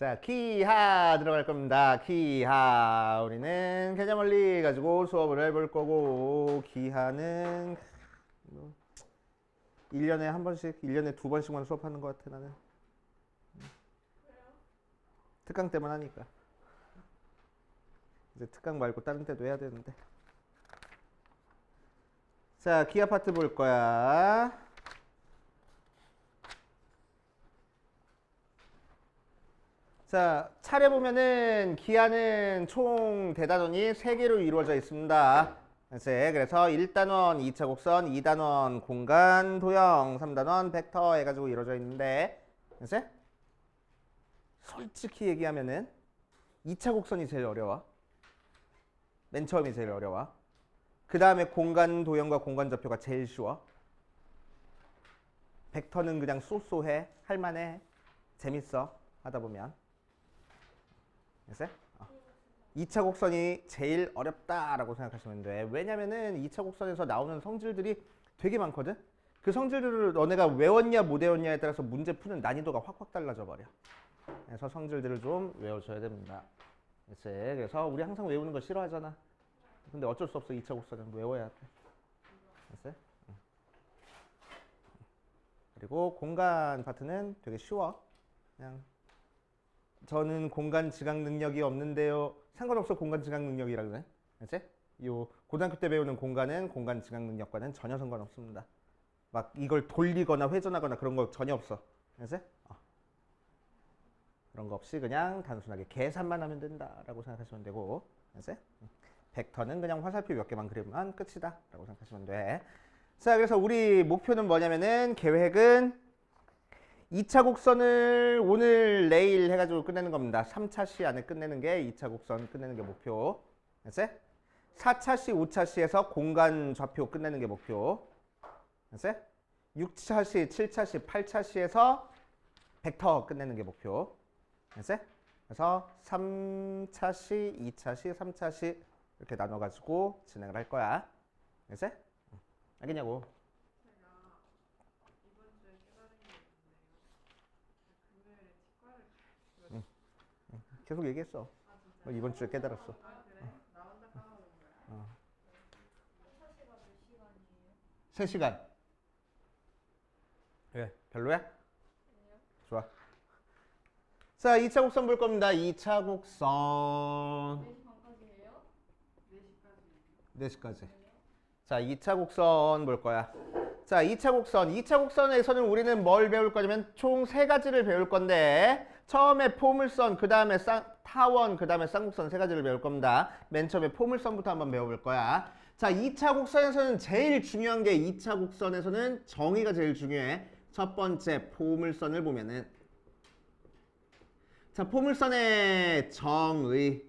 자, 기하 들어갈 겁니다. 기하. 우리는 개념 원리 가지고 수업을 해볼 거고, 기하는 1년에 한 번씩, 1년에 두 번씩만 수업하는 것 같아, 나는. 특강 때만 하니까. 이제 특강 말고 다른 때도 해야 되는데. 자, 기하 파트 볼 거야. 자, 차례 보면은 기하는 총 대단원이 3개로 이루어져 있습니다. 그래서 1단원 2차 곡선, 2단원 공간, 도형, 3단원 벡터 해가지고 이루어져 있는데, 그래서 솔직히 얘기하면은 2차 곡선이 제일 어려워. 맨 처음이 제일 어려워. 그 다음에 공간 도형과 공간 좌표가 제일 쉬워. 벡터는 그냥 쏘쏘해. 할만해. 재밌어. 하다 보면. 됐어요? 2차 곡선이 제일 어렵다라고 생각하시면 돼. 왜냐면은 2차 곡선에서 나오는 성질들이 되게 많거든. 그 성질들을 너네가 외웠냐 못 외웠냐에 따라서 문제 푸는 난이도가 확확 달라져 버려. 그래서 성질들을 좀 외워줘야 됩니다. 그래서 우리 항상 외우는 거 싫어하잖아. 근데 어쩔 수 없어. 2차 곡선은 외워야 돼. 됐어요? 그리고 공간 파트는 되게 쉬워. 그냥 저는 공간 지각 능력이 없는데요. 상관없어. 공간 지각 능력이라 그래. 알지? 요 고등학교 때 배우는 공간은 공간 지각 능력과는 전혀 상관없습니다. 막 이걸 돌리거나 회전하거나 그런 거 전혀 없어. 알지? 그런 거 없이 그냥 단순하게 계산만 하면 된다라고 생각하시면 되고, 알지? 벡터는 그냥 화살표 몇 개만 그리면 끝이다 라고 생각하시면 돼. 자, 그래서 우리 목표는 뭐냐면은 계획은 2차 곡선을 오늘 내일 해가지고 끝내는 겁니다. 3차 시 안에 끝내는 게 2차 곡선 끝내는 게 목표. 알지? 4차 시, 5차 시에서 공간 좌표 끝내는 게 목표. 알지? 6차 시, 7차 시, 8차 시에서 벡터 끝내는 게 목표. 알지? 그래서 3차 시, 2차 시, 3차 시 이렇게 나눠가지고 진행을 할 거야. 알지? 알겠냐고. 계속 얘기했어. 이번 주에 깨달았어. 어. 3시간. 왜? 별로야? 좋아. 자, 2차 곡선 볼 겁니다. 2차 곡선. 4시 반까지 해요? 4시까지. 자, 2차 곡선 볼 거야. 자, 2차 곡선. 2차 곡선에서는 우리는 뭘 배울 거냐면 총 3가지를 배울 건데, 처음에 포물선, 그 다음에 타원, 그 다음에 쌍곡선 3가지를 배울 겁니다. 맨 처음에 포물선부터 한번 배워볼 거야. 자, 2차 곡선에서는 제일 중요한 게 2차 곡선에서는 정의가 제일 중요해. 첫 번째 포물선을 보면은, 자, 포물선의 정의.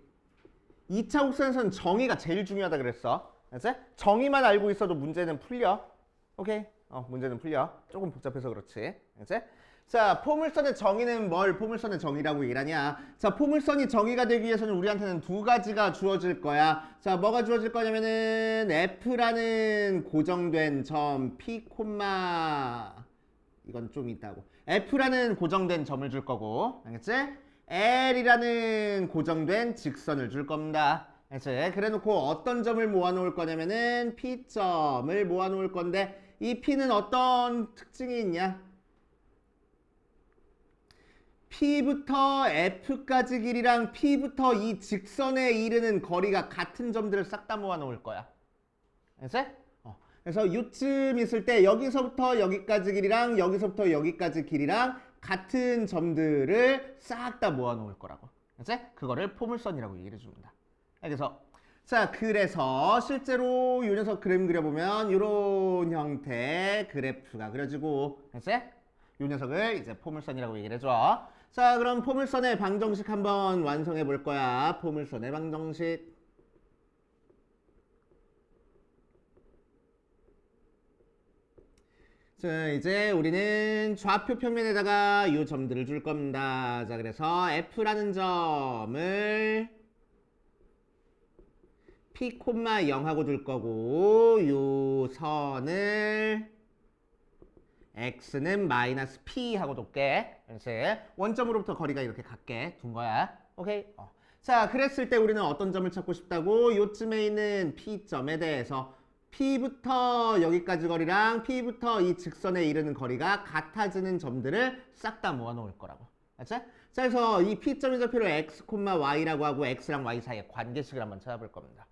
2차 곡선에서는 정의가 제일 중요하다 그랬어. 알았지? 정의만 알고 있어도 문제는 풀려. 오케이? 문제는 풀려. 조금 복잡해서 그렇지. 알았지? 자, 포물선의 정의는 뭘 포물선의 정의라고 얘기를 하냐? 자, 포물선이 정의가 되기 위해서는 우리한테는 2가지가 주어질 거야. 자, 뭐가 주어질 거냐면은 F라는 고정된 점 P, 이건 좀 있다고. F라는 고정된 점을 줄 거고. 알겠지? L이라는 고정된 직선을 줄 겁니다. 알지? 그래 놓고 어떤 점을 모아놓을 거냐면은 P점을 모아놓을 건데, 이 P는 어떤 특징이 있냐? P부터 F까지 길이랑 P부터 이 직선에 이르는 거리가 같은 점들을 싹 다 모아놓을 거야. 알지? 그래서 요쯤 있을 때 여기서부터 여기까지 길이랑 여기서부터 여기까지 길이랑 같은 점들을 싹 다 모아놓을 거라고. 알지? 그거를 포물선이라고 얘기를 해줍니다. 그래서 자, 그래서 실제로 이 녀석 그림 그려보면 이런 형태의 그래프가 그려지고, 알지? 이 녀석을 이제 포물선이라고 얘기를 해줘. 자, 그럼 포물선의 방정식 한번 완성해 볼 거야. 포물선의 방정식. 자, 이제 우리는 좌표 평면에다가 이 점들을 줄 겁니다. 자, 그래서 F라는 점을 P, 0하고 둘 거고, 요 선을 x는 마이너스 p 하고 놓게. 이제 원점으로부터 거리가 이렇게 같게 둔 거야. 오케이? 자, 그랬을 때 우리는 어떤 점을 찾고 싶다고? 요쯤에 있는 P점에 대해서 P부터 여기까지 거리랑 P부터 이 직선에 이르는 거리가 같아지는 점들을 싹 다 모아 놓을 거라고. 알지? 자, 그래서 이 P점의 좌표를 x, y라고 하고 x랑 y 사이의 관계식을 한번 찾아볼 겁니다.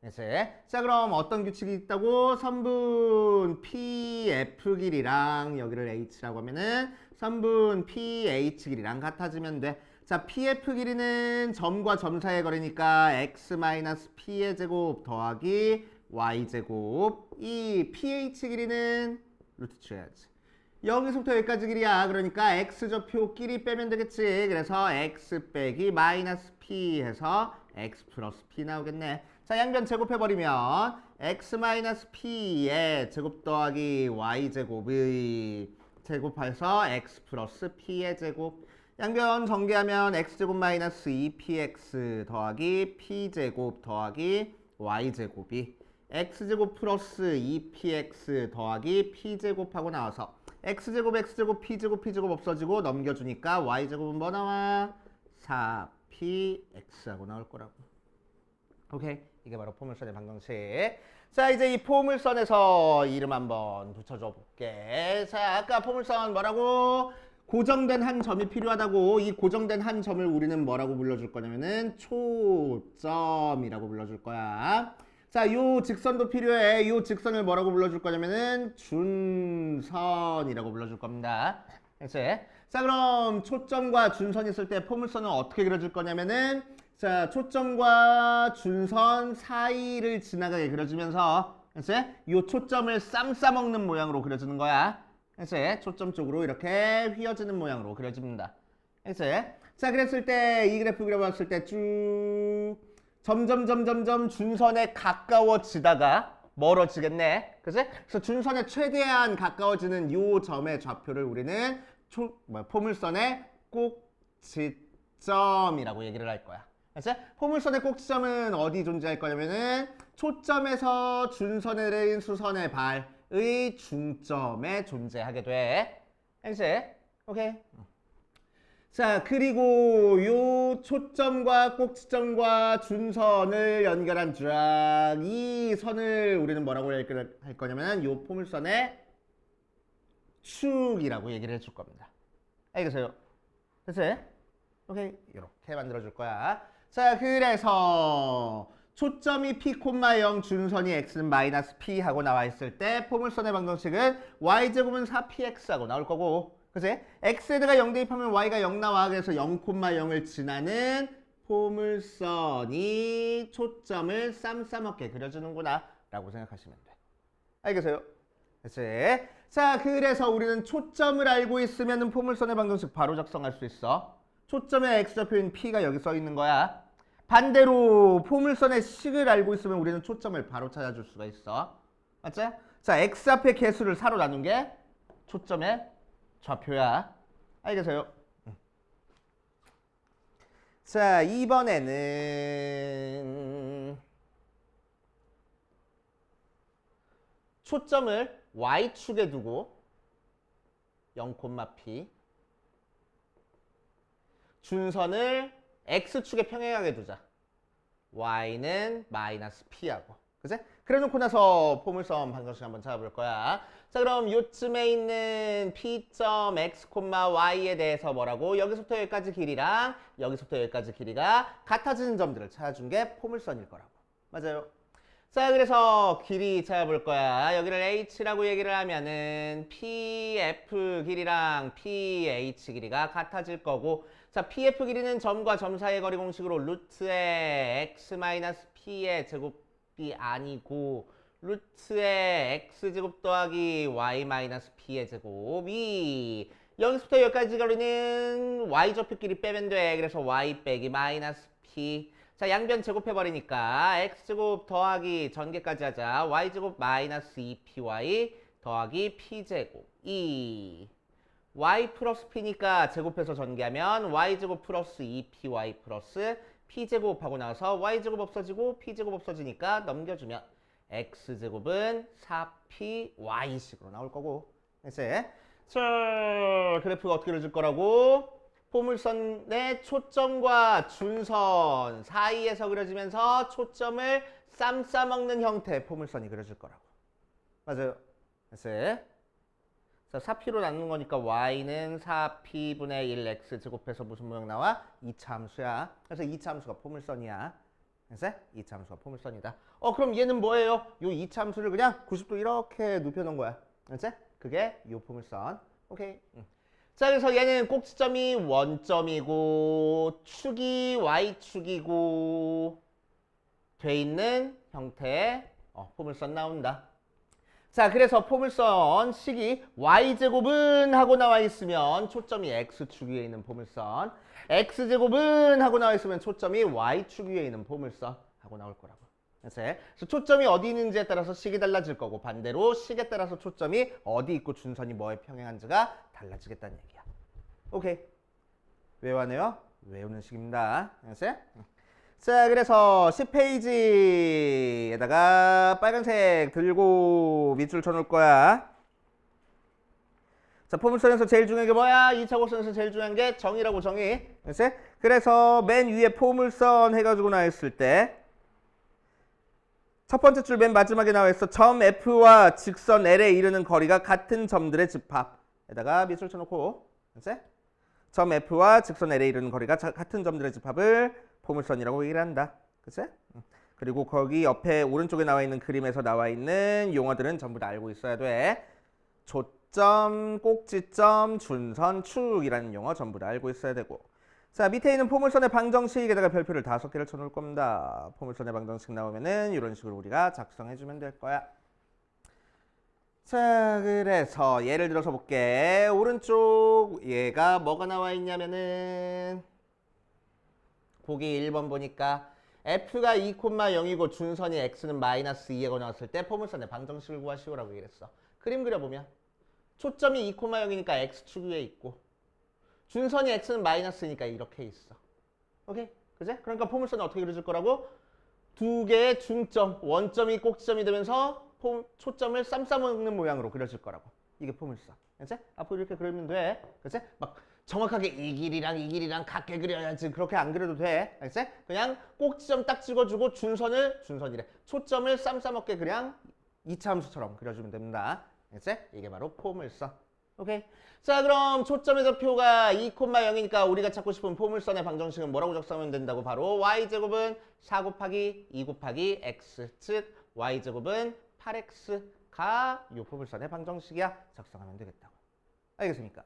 이제 자, 그럼 어떤 규칙이 있다고? 선분 PF 길이랑 여기를 H라고 하면은 선분 PH 길이랑 같아지면 돼. 자, PF 길이는 점과 점 사이의 거리니까 x-p의 제곱 더하기 y 제곱. 이 PH 길이는 루트 쳐야지. 여기서부터 여기까지 길이야. 그러니까 x좌표 끼리 빼면 되겠지. 그래서 x 빼기 마이너스 p 해서 x 플러스 p 나오겠네. 자, 양변 제곱해버리면 x 마이너스 p의 제곱 더하기 y 제곱의 제곱해서 x 플러스 p의 제곱. 양변 전개하면 x제곱 마이너스 2px 더하기 p제곱 더하기 y제곱이 x제곱 플러스 2px 더하기 p제곱하고 나와서 x제곱 x제곱 p제곱 p제곱 없어지고 넘겨주니까 y제곱은 뭐 나와? 4px하고 나올 거라고. 오케이? 이게 바로 포물선의 방정식. 자, 이제 이 포물선에서 이름 한번 붙여줘 볼게. 자, 아까 포물선 뭐라고? 고정된 한 점이 필요하다고. 이 고정된 한 점을 우리는 뭐라고 불러줄 거냐면은 초점이라고 불러줄 거야. 자, 요 직선도 필요해. 요 직선을 뭐라고 불러줄 거냐면은 준선이라고 불러줄 겁니다. 알지? 자, 그럼 초점과 준선이 있을 때 포물선은 어떻게 그려줄 거냐면은 자, 초점과 준선 사이를 지나가게 그려주면서 알지? 요 초점을 쌈 싸먹는 모양으로 그려주는 거야. 알지? 초점 쪽으로 이렇게 휘어지는 모양으로 그려집니다. 알지? 자, 그랬을 때 이 그래프 그려봤을 때 쭉 점점 준선에 가까워지다가 멀어지겠네. 그치? 그래서 준선에 최대한 가까워지는 요 점의 좌표를 우리는 포물선의 꼭지점이라고 얘기를 할 거야. 그치? 포물선의 꼭지점은 어디 존재할 거냐면은 초점에서 준선에 내린 수선의 발의 중점에 존재하게 돼. 알지? 오케이? 자, 그리고 요 초점과 꼭지점과 준선을 연결한 쫙 이 선을 우리는 뭐라고 할 거냐면 요 포물선의 축이라고 얘기를 해줄 겁니다. 알겠어요? 됐어요? 오케이, 이렇게 만들어줄 거야. 자, 그래서 초점이 p, 0 준선이 x는 마이너스 p 하고 나와 있을 때 포물선의 방정식은 y제곱은 4px 하고 나올 거고, 그치? x에다가 0 대입하면 y가 0 나와. 그래서 0, 0을 지나는 포물선이 초점을 쌈싸먹게 그려주는구나 라고 생각하시면 돼. 알겠어요? 그치? 자, 그래서 우리는 초점을 알고 있으면 포물선의 방정식 바로 작성할 수 있어. 초점의 x좌표인 p가 여기 써 있는 거야. 반대로 포물선의 식을 알고 있으면 우리는 초점을 바로 찾아줄 수가 있어. 맞지? 자, x 앞에 개수를 4로 나눈 게 초점의 좌표야. 알겠어요? 자, 이번에는 초점을 y축에 두고 0,p 준선을 x축에 평행하게 두자. y는 마이너스 p하고. 그치? 그래 놓고 나서 포물선 방정식 한번 찾아볼 거야. 자, 그럼 요쯤에 있는 p점 x, y에 대해서 뭐라고? 여기서부터 여기까지 길이랑 여기서부터 여기까지 길이가 같아지는 점들을 찾아준 게 포물선일 거라고. 맞아요? 자, 그래서 길이 찾아볼 거야. 여기를 h라고 얘기를 하면은 pf 길이랑 ph 길이가 같아질 거고, 자, pf 길이는 점과 점 사이의 거리 공식으로 루트의 x-p의 제곱이 아니고 루트의 x제곱 더하기 y-p의 제곱이 여기서부터 여기까지 거리는 y좌표끼리 빼면 돼. 그래서 y 빼기 마이너스 p. 자, 양변 제곱해버리니까 x제곱 더하기 전개까지 하자. y제곱 마이너스 2py 더하기 p제곱 2. y 플러스 p니까 제곱해서 전개하면 y제곱 플러스 2py 플러스 p제곱 하고 나서 y제곱 없어지고 p제곱 없어지니까 넘겨주면 x제곱은 4py식으로 나올 거고. 이제 자, 그래프가 어떻게 그려질 거라고? 포물선의 초점과 준선 사이에서 그려지면서 초점을 쌈싸먹는 형태의 포물선이 그려질 거라고. 맞아요. 이제 자, 4p로 나누는 거니까 y는 4p분의 1x 제곱해서 무슨 모양 나와? 2차 함수야. 그래서 2차 함수가 포물선이야. 그래서 2차 함수가 포물선이다. 그럼 얘는 뭐예요? 요 2차 함수를 그냥 90도 이렇게 눕혀놓은 거야. 그치? 그게 요 포물선. 오케이. 자, 그래서 얘는 꼭지점이 원점이고 축이 y축이고 돼 있는 형태의 포물선 나온다. 자, 그래서 포물선 식이 y제곱은 하고 나와 있으면 초점이 x축 위에 있는 포물선, x제곱은 하고 나와 있으면 초점이 y축 위에 있는 포물선 하고 나올 거라고. 그래서 초점이 어디 있는지에 따라서 식이 달라질 거고 반대로 식에 따라서 초점이 어디 있고 준선이 뭐에 평행한지가 달라지겠다는 얘기야. 오케이. 외워하네요? 외우는 식입니다. 그래서 자, 그래서 10페이지에다가 빨간색 들고 밑줄 쳐놓을 거야. 자, 포물선에서 제일 중요한 게 뭐야? 2차 곡선에서 제일 중요한 게 정의라고, 정의. 그래서 맨 위에 포물선 해가지고 나와 있을 때 첫 번째 줄 맨 마지막에 나와 있어. 점 F와 직선 L에 이르는 거리가 같은 점들의 집합에다가 밑줄 쳐놓고 점 F와 직선 L에 이르는 거리가 같은 점들의 집합을 포물선이라고 얘기를 한다. 그치? 그리고 거기 옆에 오른쪽에 나와 있는 그림에서 나와 있는 용어들은 전부 다 알고 있어야 돼. 조점, 꼭지점, 준선, 축이라는 용어 전부 다 알고 있어야 되고. 자, 밑에 있는 포물선의 방정식에다가 별표를 5개를 쳐놓을 겁니다. 포물선의 방정식 나오면은 이런 식으로 우리가 작성해주면 될 거야. 자, 그래서 예를 들어서 볼게. 오른쪽 얘가 뭐가 나와 있냐면은 보기 1번 보니까 f가 2,0이고 준선이 x는 마이너스 2하고 나왔을 때 포물선의 방정식을 구하시오라고 얘기했어. 그림 그려보면 초점이 2,0이니까 x축 위에 있고 준선이 x는 마이너스니까 이렇게 있어. 오케이? 그제? 그러니까 포물선은 어떻게 그려질 거라고? 두 개의 중점, 원점이 꼭지점이 되면서 초점을 쌈싸먹는 모양으로 그려질 거라고. 이게 포물선. 그치? 앞으로 이렇게 그리면 돼. 그치? 막 정확하게 이 길이랑 같게 그려야지. 그렇게 안 그려도 돼. 그치? 그냥 꼭지점 딱 찍어주고 준선이래. 초점을 쌈싸먹게 그냥 2차 함수처럼 그려주면 됩니다. 그치? 이게 바로 포물선. 오케이? 자, 그럼 초점의 좌표가 2,0이니까 우리가 찾고 싶은 포물선의 방정식은 뭐라고 작성하면 된다고? 바로 y제곱은 4 곱하기 2 곱하기 x, 즉 y제곱은 8x가 이 포물선의 방정식이야. 작성하면 되겠다고. 알겠습니까?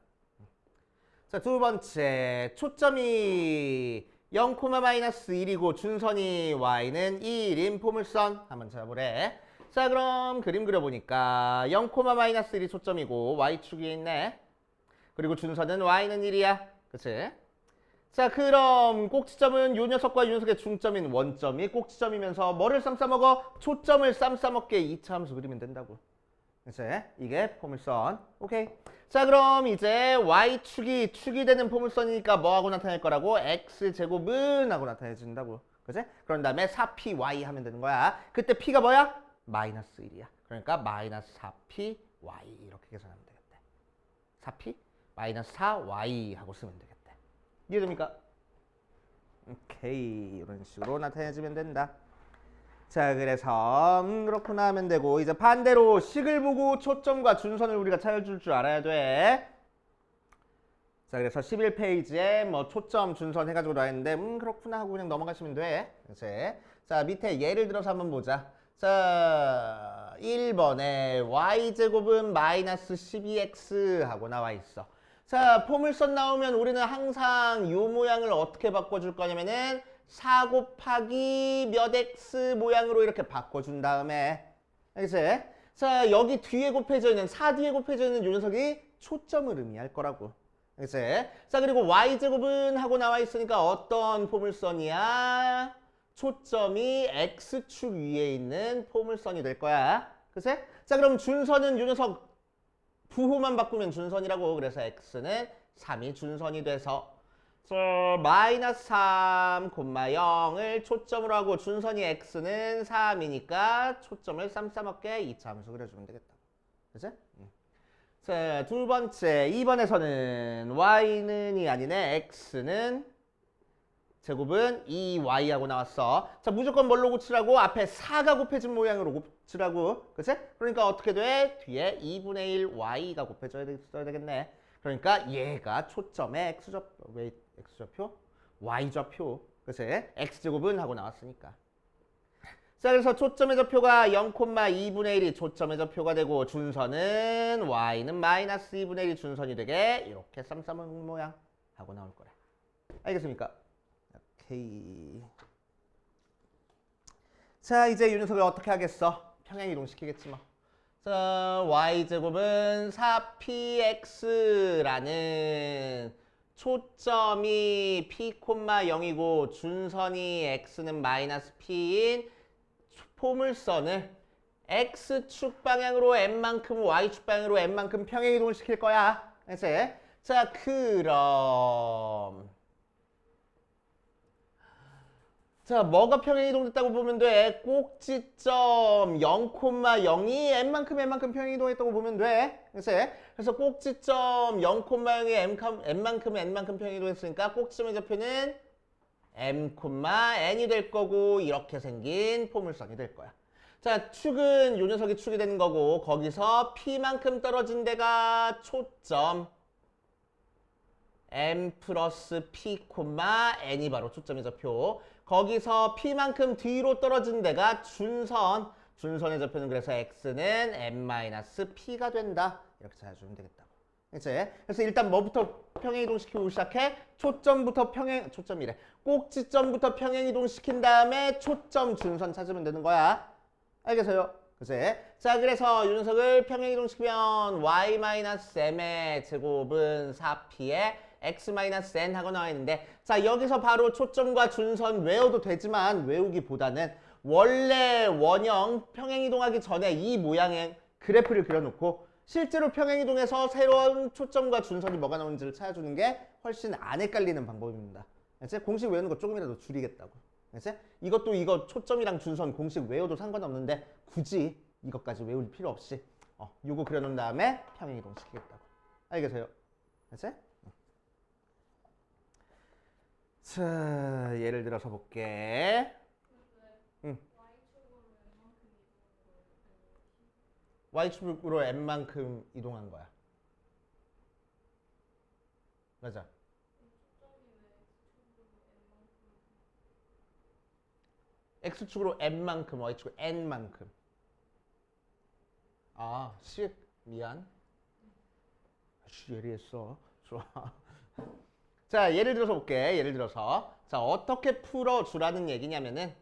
자, 두 번째, 초점이 0,-1이고 준선이 y는 1인 포물선 한번 찾아보래. 자, 그럼 그림 그려보니까 0,-1이 초점이고 y축 위에 있네. 그리고 준선은 y는 1이야. 그치? 자, 그럼 꼭지점은 요 녀석과 이 녀석의 중점인 원점이 꼭지점이면서 뭐를 쌈싸먹어? 초점을 쌈싸먹게 2차 함수 그리면 된다고. 그치? 이게 포물선. 오케이. 자, 그럼 이제 y축이 축이 되는 포물선이니까 뭐하고 나타낼 거라고? x제곱은 하고 나타내준다고. 그치? 그런 다음에 4py 하면 되는 거야. 그때 p가 뭐야? 마이너스 1이야. 그러니까 마이너스 4py 이렇게 계산하면 되겠대. 4p 마이너스 4y 하고 쓰면 되겠대. 이해됩니까? 오케이. 이런 식으로 나타내주면 된다. 자, 그래서 그렇구나 하면 되고 이제 반대로 식을 보고 초점과 준선을 우리가 찾아줄 줄 알아야 돼. 자, 그래서 11페이지에 뭐 초점, 준선 해가지고 나왔는데 그렇구나 하고 그냥 넘어가시면 돼. 이제 자, 밑에 예를 들어서 한번 보자. 자, 1번에 y제곱은 마이너스 12x 하고 나와 있어. 자, 포물선 나오면 우리는 항상 이 모양을 어떻게 바꿔줄 거냐면은 4 곱하기 몇 x 모양으로 이렇게 바꿔준 다음에 알겠지? 자, 여기 뒤에 곱해져 있는 4 뒤에 곱해져 있는 이 녀석이 초점을 의미할 거라고. 알겠지? 자, 그리고 y제곱은 하고 나와 있으니까 어떤 포물선이야? 초점이 x축 위에 있는 포물선이 될 거야. 그치? 자, 그럼 준선은 이 녀석 부호만 바꾸면 준선이라고. 그래서 x는 3이 준선이 돼서 마이너스 3, 0을 초점으로 하고 준선이 x는 3이니까 초점을 쌈싸먹게 2차 함수 그려주면 되겠다. 그치? 자, 두 번째 2번에서는 y는이 아니네 x는 제곱은 2y하고 나왔어. 자, 무조건 뭘로 고치라고? 앞에 4가 곱해진 모양으로 고치라고. 그치? 그러니까 어떻게 돼? 뒤에 2분의 1 y가 곱해져야 되겠네. 그러니까 얘가 초점의 x좌표? y좌표. 그치? x제곱은 하고 나왔으니까. 자, 그래서 초점의 좌표가 0,2분의 1이 초점의 좌표가 되고 준선은 y는 마이너스 2분의 1이 준선이 되게 이렇게 쌈싸먹는 모양 하고 나올 거래. 알겠습니까? 오케이. 자, 이제 이 녀석을 어떻게 하겠어? 평행이동 시키겠지 뭐. 자, y제곱은 4px라는 초점이 p, 0이고 준선이 x는 마이너스 p인 포물선을 x축 방향으로 n만큼 y축 방향으로 n만큼 평행이동을 시킬 거야. 알지? 자, 그럼 자, 뭐가 평행이동됐다고 보면 돼? 꼭지점 0,0이 n만큼 평행이동했다고 보면 돼. 그치? 그래서 꼭지점 0,0이 n만큼 평행이동했으니까 꼭지점의 좌표는 m,n이 될 거고 이렇게 생긴 포물선이 될 거야. 자, 축은 요 녀석이 축이 되는 거고 거기서 p만큼 떨어진 데가 초점 m 플러스 p, n이 바로 초점의 좌표. 거기서 p만큼 뒤로 떨어진 데가 준선의 좌표는 그래서 x는 n-p가 된다. 이렇게 찾아주면 되겠다고. 그치? 그래서 일단 뭐부터 평행이동 시키고 시작해? 꼭지점부터 평행이동 시킨 다음에 초점 준선 찾으면 되는 거야. 알겠어요? 그치? 자, 그래서 이 녀석을 평행이동 시키면 y-m의 제곱은 4p에 x-n 하고 나와 있는데 자, 여기서 바로 초점과 준선 외워도 되지만 외우기보다는 원래 원형 평행이동하기 전에 이 모양의 그래프를 그려놓고 실제로 평행이동에서 새로운 초점과 준선이 뭐가 나오는지를 찾아주는 게 훨씬 안 헷갈리는 방법입니다. 알지? 공식 외우는 거 조금이라도 줄이겠다고. 알지? 이거 초점이랑 준선 공식 외워도 상관없는데 굳이 이것까지 외울 필요 없이 요거 그려놓은 다음에 평행이동 시키겠다고. 알겠어요? 알지? 자, 예를 들어서 볼게. y축으로 n만큼 이동한 거야. 맞아. x축으로 n만큼, y축으로 n만큼. 아, 미안. 예리했어. 좋아. 자, 예를 들어서 볼게. 예를 들어서. 자, 어떻게 풀어주라는 얘기냐면은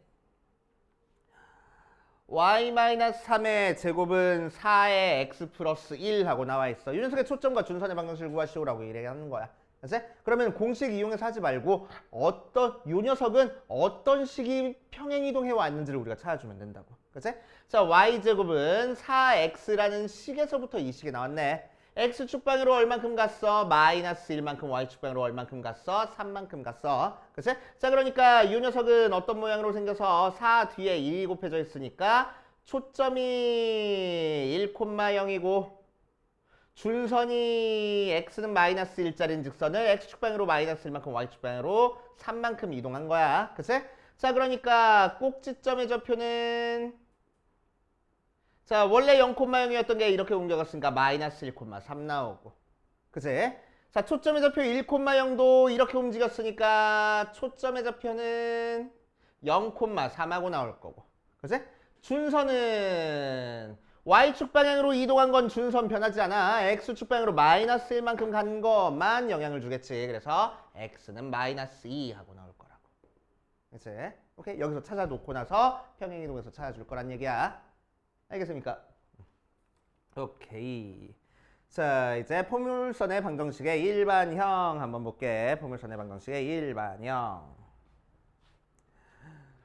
y-3의 제곱은 4의 x 플러스 1 하고 나와 있어. 이 녀석의 초점과 준선의 방정식을 구하시오라고 얘기하는 거야. 그치? 그러면 공식 이용해서 하지 말고 이 녀석은 어떤 식이 평행이동해 왔는지를 우리가 찾아주면 된다고. 그치? 자, y제곱은 4x라는 식에서부터 이 식이 나왔네. x축 방으로 얼만큼 갔어? 마이너스 1만큼, y축 방으로 얼만큼 갔어? 3만큼 갔어. 그치? 자, 그러니까 이 녀석은 어떤 모양으로 생겨서 4 뒤에 1이 곱해져 있으니까 초점이 1,0이고 준선이 x는 마이너스 1짜리인 직선을 x축 방으로 마이너스 1만큼, y축 방으로 3만큼 이동한 거야. 그치? 자, 그러니까 꼭지점의 좌표는 자, 원래 0,0이었던 게 이렇게 옮겨갔으니까 마이너스 1,3 나오고. 그치? 자, 초점의 좌표 1,0도 이렇게 움직였으니까 초점의 좌표는 0,3하고 나올 거고. 그치? 준선은 y축 방향으로 이동한 건 준선 변하지 않아. x축 방향으로 마이너스 1만큼 간 것만 영향을 주겠지. 그래서 x는 마이너스 2 하고 나올 거라고. 그치? 오케이? 여기서 찾아놓고 나서 평행이동에서 찾아줄 거란 얘기야. 알겠습니까? 오케이. 자, 이제 포물선의 방정식의 일반형 한번 볼게. 포물선의 방정식의 일반형.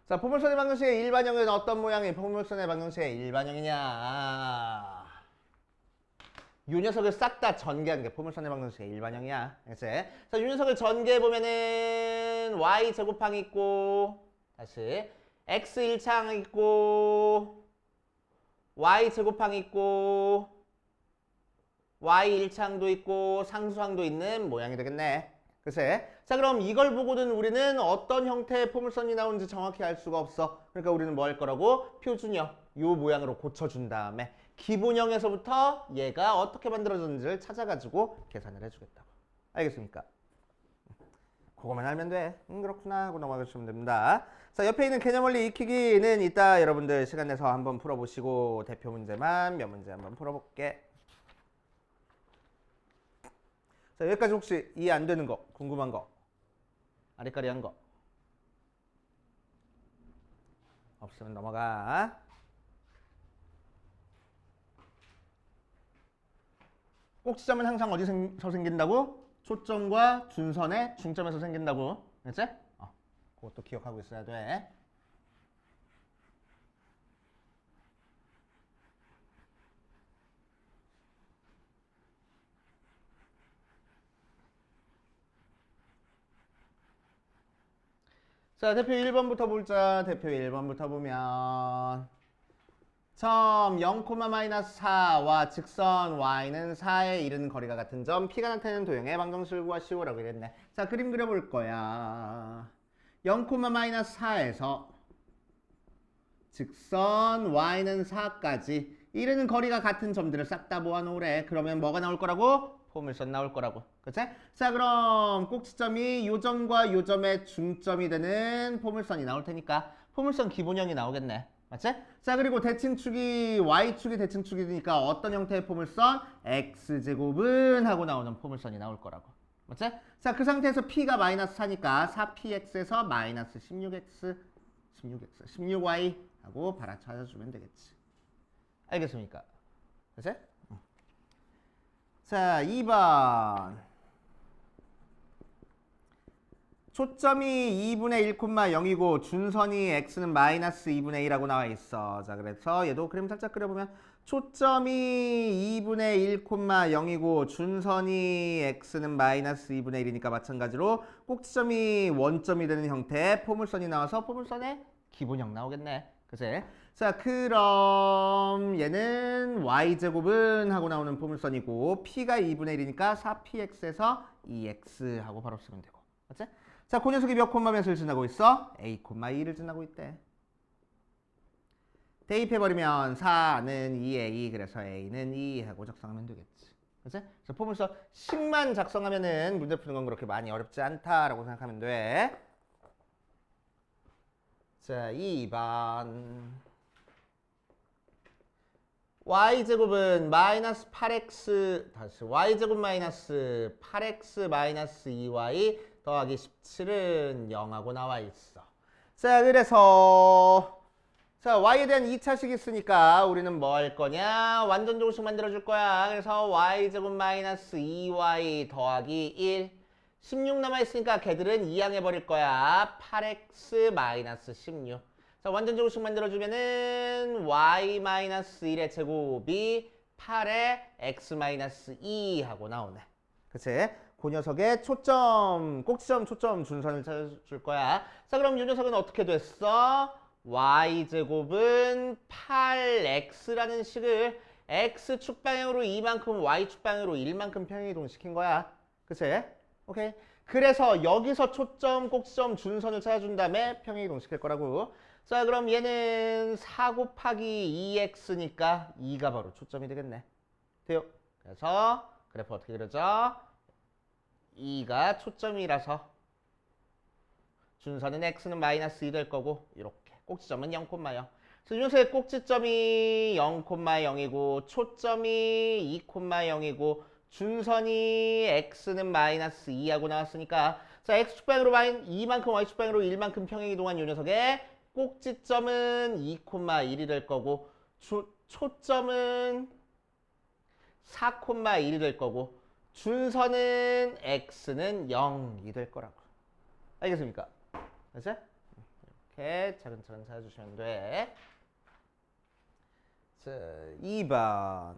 자, 포물선의 방정식의 일반형은 어떤 모양이 포물선의 방정식의 일반형이냐? 요 녀석을 싹 다 전개하는 게 포물선의 방정식의 일반형이야. 그치? 자, 요 녀석을 전개해보면은 y 제곱항이 있고 다시 x 1차항이 있고 y 제곱항이 있고 y 1차항도 있고 상수항도 있는 모양이 되겠네. 그치? 자, 그럼 이걸 보고는 우리는 어떤 형태의 포물선이 나오는지 정확히 알 수가 없어. 그러니까 우리는 뭐 할 거라고? 표준형 요 모양으로 고쳐준 다음에 기본형에서부터 얘가 어떻게 만들어졌는지를 찾아가지고 계산을 해주겠다고. 알겠습니까? 그거만 알면 돼. 그렇구나 하고 넘어가 주시면 됩니다. 자, 옆에 있는 개념 원리 익히기는 이따 여러분들 시간 내서 한번 풀어보시고 대표 문제만 몇 문제 한번 풀어볼게. 자, 여기까지 혹시 이해 안 되는 거, 궁금한 거, 아리까리한 거 없으면 넘어가. 꼭지점은 항상 어디서 생긴다고? 초점과 준선의 중점에서 생긴다고. 그치? 그것도 기억하고 있어야 돼. 자, 대표 1번부터 보자. 대표 1번부터 보면 점 0,-4와 직선 y는 4에 이르는 거리가 같은 점 P가 나타내는 도형의 방정식을 구하시오라고 이랬네. 자, 그림 그려볼 거야. 0,-4에서 직선 y는 4까지 이르는 거리가 같은 점들을 싹 다 모아놓으래. 그러면 뭐가 나올 거라고? 포물선 나올 거라고. 그치? 자, 그럼 꼭지점이 요 점과 요 점의 중점이 되는 포물선이 나올 테니까 포물선 기본형이 나오겠네. 맞지? 자, 그리고 대칭축이 y축이 대칭축이니까 어떤 형태의 포물선? x제곱은 하고 나오는 포물선이 나올 거라고. 맞지? 자, 그 상태에서 p가 마이너스 4니까 4px에서 마이너스 16y 하고 바라 찾아주면 되겠지. 알겠습니까? 그치? 자, 2번. 초점이 2분의 1,0이고 준선이 x는 마이너스 2분의 1이라고 나와 있어. 자, 그래서 얘도 그림 살짝 그려보면 초점이 2분의 1,0이고 준선이 x는 마이너스 2분의 1이니까 마찬가지로 꼭지점이 원점이 되는 형태의 포물선이 나와서 포물선의 기본형 나오겠네. 그치? 자, 그럼 얘는 y제곱은 하고 나오는 포물선이고 p가 2분의 1이니까 4px에서 2x 하고 바로 쓰면 되고. 맞지? 자, 그 녀석이 몇 콤마몇을 지나고 있어? a, 2를 지나고 있대. 대입해버리면 4는 2a, 그래서 a는 2 하고 작성하면 되겠지. 그치? 그래서 포물선 식만 작성하면은 문제 푸는 건 그렇게 많이 어렵지 않다라고 생각하면 돼. 자, 2번. y제곱은 마이너스 8x, 다시 y제곱 마이너스 8x 마이너스 2y 더하기 17은 0하고 나와 있어. 자, 그래서 자, y에 대한 2차식 있으니까 우리는 뭐 할 거냐? 완전 조금씩 만들어줄 거야. 그래서 y제곱 마이너스 2y 더하기 1 16 남아있으니까 걔들은 2항해버릴 거야. 8x 마이너스 16. 자, 완전 제곱식 만들어주면은 y-1의 제곱이 8의 x-2 하고 나오네. 그치? 그 녀석의 초점, 꼭지점, 초점, 준선을 찾아줄 거야. 자, 그럼 이 녀석은 어떻게 됐어? y제곱은 8x라는 식을 x축 방향으로 2만큼, y축 방향으로 1만큼 평행이동시킨 거야. 그치? 오케이. 그래서 여기서 초점, 꼭지점, 준선을 찾아준 다음에 평행이동시킬 거라고. 자, 그럼 얘는 4 곱하기 2x니까 2가 바로 초점이 되겠네. 돼요? 그래서 그래프 어떻게 그려져? 2가 초점이라서 준선은 x는 마이너스 2 될 거고 이렇게 꼭지점은 0,0. 그래서 요새 꼭지점이 0,0이고 초점이 2,0이고 준선이 x는 마이너스 2하고 나왔으니까 자, x축방으로 2만큼 y축방으로 1만큼 평행이동한 요 녀석의 꼭지점은 2,1이 될 거고 초점은 4,1이 될 거고 준선은 x는 0이 될 거라고. 알겠습니까? 그렇지? 이렇게 차근차근 찾아주시면 돼. 자, 2번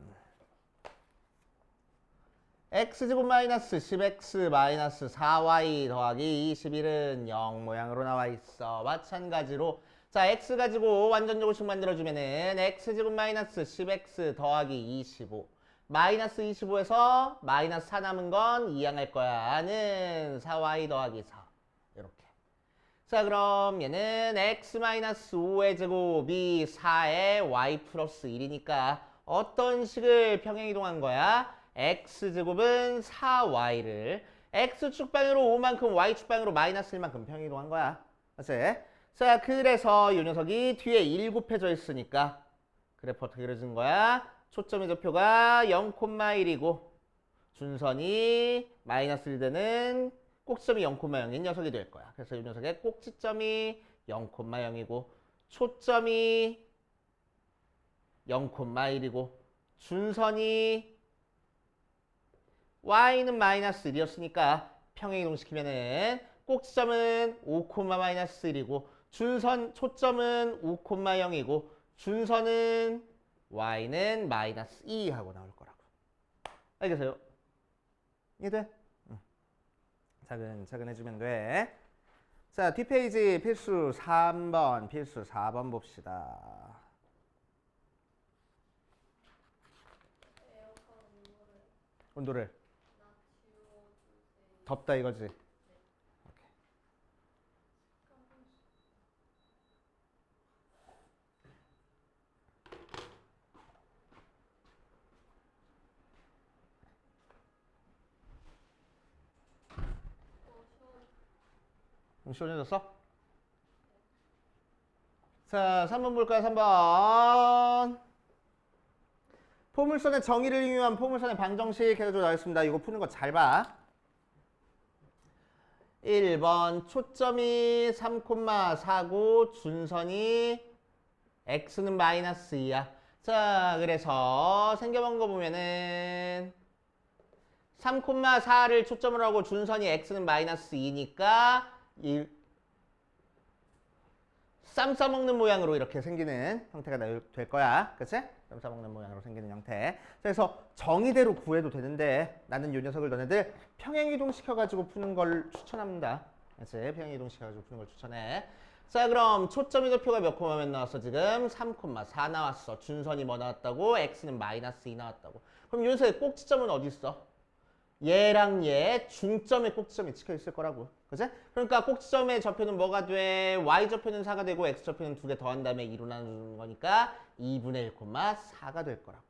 x제곱 마이너스 10x 마이너스 4y 더하기 21은 0 모양으로 나와 있어. 마찬가지로 자, x 가지고 완전 제곱식 만들어주면은 x제곱 마이너스 10x 더하기 25 마이너스 25에서 마이너스 4 남은 건 이항할 거야. 는 4y 더하기 4. 이렇게. 자, 그럼 얘는 x-5의 제곱이 4의 y 플러스 1이니까 어떤 식을 평행이동한 거야? x제곱은 4y를 x축방으로 5만큼 y축방으로 마이너스 1만큼 평행이동한 거야. 맞지? 자, 그래서 이 녀석이 뒤에 1 곱해져 있으니까 그래프 어떻게 그려진 거야? 초점의 좌표가 0,1이고 준선이 마이너스 1 되는 꼭지점이 0,0인 녀석이 될 거야. 그래서 이 녀석의 꼭지점이 0,0이고 초점이 0,1이고 준선이 y는 마이너스 1이었으니까 평행이동시키면은 꼭지점은 5,-1이고 준선 초점은 5,0이고 준선은 y는 마이너스 2 하고 나올 거라고. 알겠어요? 이해돼? 응. 차근차근 해주면 돼. 자, 뒷페이지 필수 3번, 필수 4번 봅시다. 온도를 덥다 이거지? 오케이. 좀 시원해졌어? 자, 3번 볼까요? 3번. 포물선의 정의를 이용한 포물선의 방정식 해가지고 나왔습니다. 이거 푸는 거 잘 봐. 1번 초점이 3,4고 준선이 x는 마이너스 2야. 자, 그래서 생겨본 거 보면은 3,4를 초점으로 하고 준선이 x는 마이너스 2니까 쌈 싸먹는 모양으로 이렇게 생기는 형태가 될 거야. 그치? 쌈 싸먹는 모양으로 생기는 형태. 그래서 정의대로 구해도 되는데 나는 이 녀석을 너네들 평행이동 시켜가지고 푸는 걸 추천합니다. 그치? 평행이동 시켜가지고 푸는 걸 추천해. 자, 그럼 초점의 좌표가 몇 콤마면 나왔어? 지금 3,4 나왔어. 준선이 뭐 나왔다고? x는 마이너스 2 나왔다고. 그럼 이 녀석의 꼭지점은 어디 있어? 얘랑 얘 중점에 꼭지점이 찍혀 있을 거라고. 그치? 그러니까 꼭지점의 좌표는 뭐가 돼? y좌표는 4가 되고 x좌표는 2개 더한 다음에 2로 나누는 거니까 2분의 1,4가 될 거라고.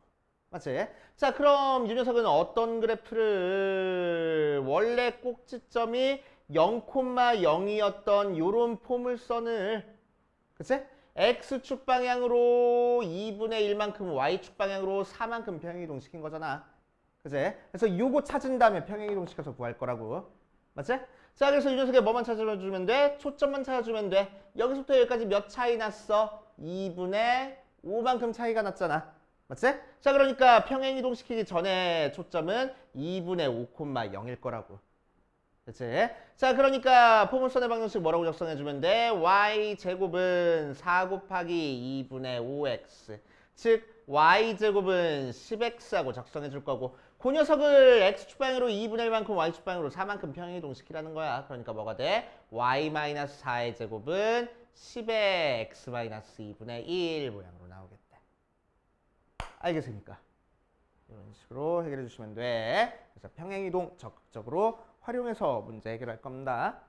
맞지? 자, 그럼 이 녀석은 어떤 그래프를 원래 꼭지점이 0,0이었던 요런 포물선을 그치? x축 방향으로 2분의 1만큼 y축 방향으로 4만큼 평행이동 시킨 거잖아. 그치? 그래서 요거 찾은 다음에 평행이동 시켜서 구할 거라고. 맞지? 자, 그래서 이 녀석에 뭐만 찾아주면 돼? 초점만 찾아주면 돼. 여기서부터 여기까지 몇 차이 났어? 2분의 5만큼 차이가 났잖아. 맞지? 자, 그러니까 평행이동 시키기 전에 초점은 2분의 5,0일 거라고. 그치? 자, 그러니까 포물선의 방정식 뭐라고 작성해주면 돼? y제곱은 4 곱하기 2분의 5x 즉 y제곱은 10x하고 작성해줄 거고 그 녀석을 x축방향으로 2분의 1만큼 y축방향으로 4만큼 평행이동 시키라는 거야. 그러니까 뭐가 돼? y-4의 제곱은 10의 x-2분의 1 모양으로 나오겠다. 알겠습니까? 이런 식으로 해결해 주시면 돼. 그래서 평행이동 적극적으로 활용해서 문제 해결할 겁니다.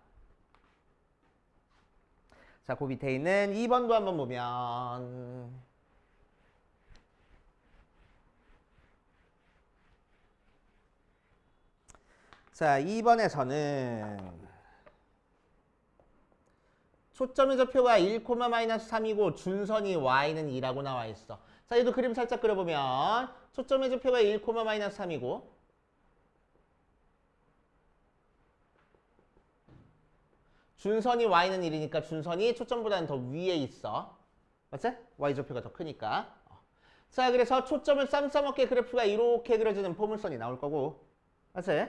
자, 그 밑에 있는 2번도 한번 보면 자, 2번에서는 초점의 좌표가 1,-3이고 준선이 y는 2라고 나와 있어. 자, 얘도 그림 살짝 그려보면 초점의 좌표가 1,-3이고 준선이 y는 1이니까 준선이 초점보다는 더 위에 있어. 맞지? y좌표가 더 크니까. 자, 그래서 초점을 쌈 싸먹게 그래프가 이렇게 그려지는 포물선이 나올 거고. 맞지?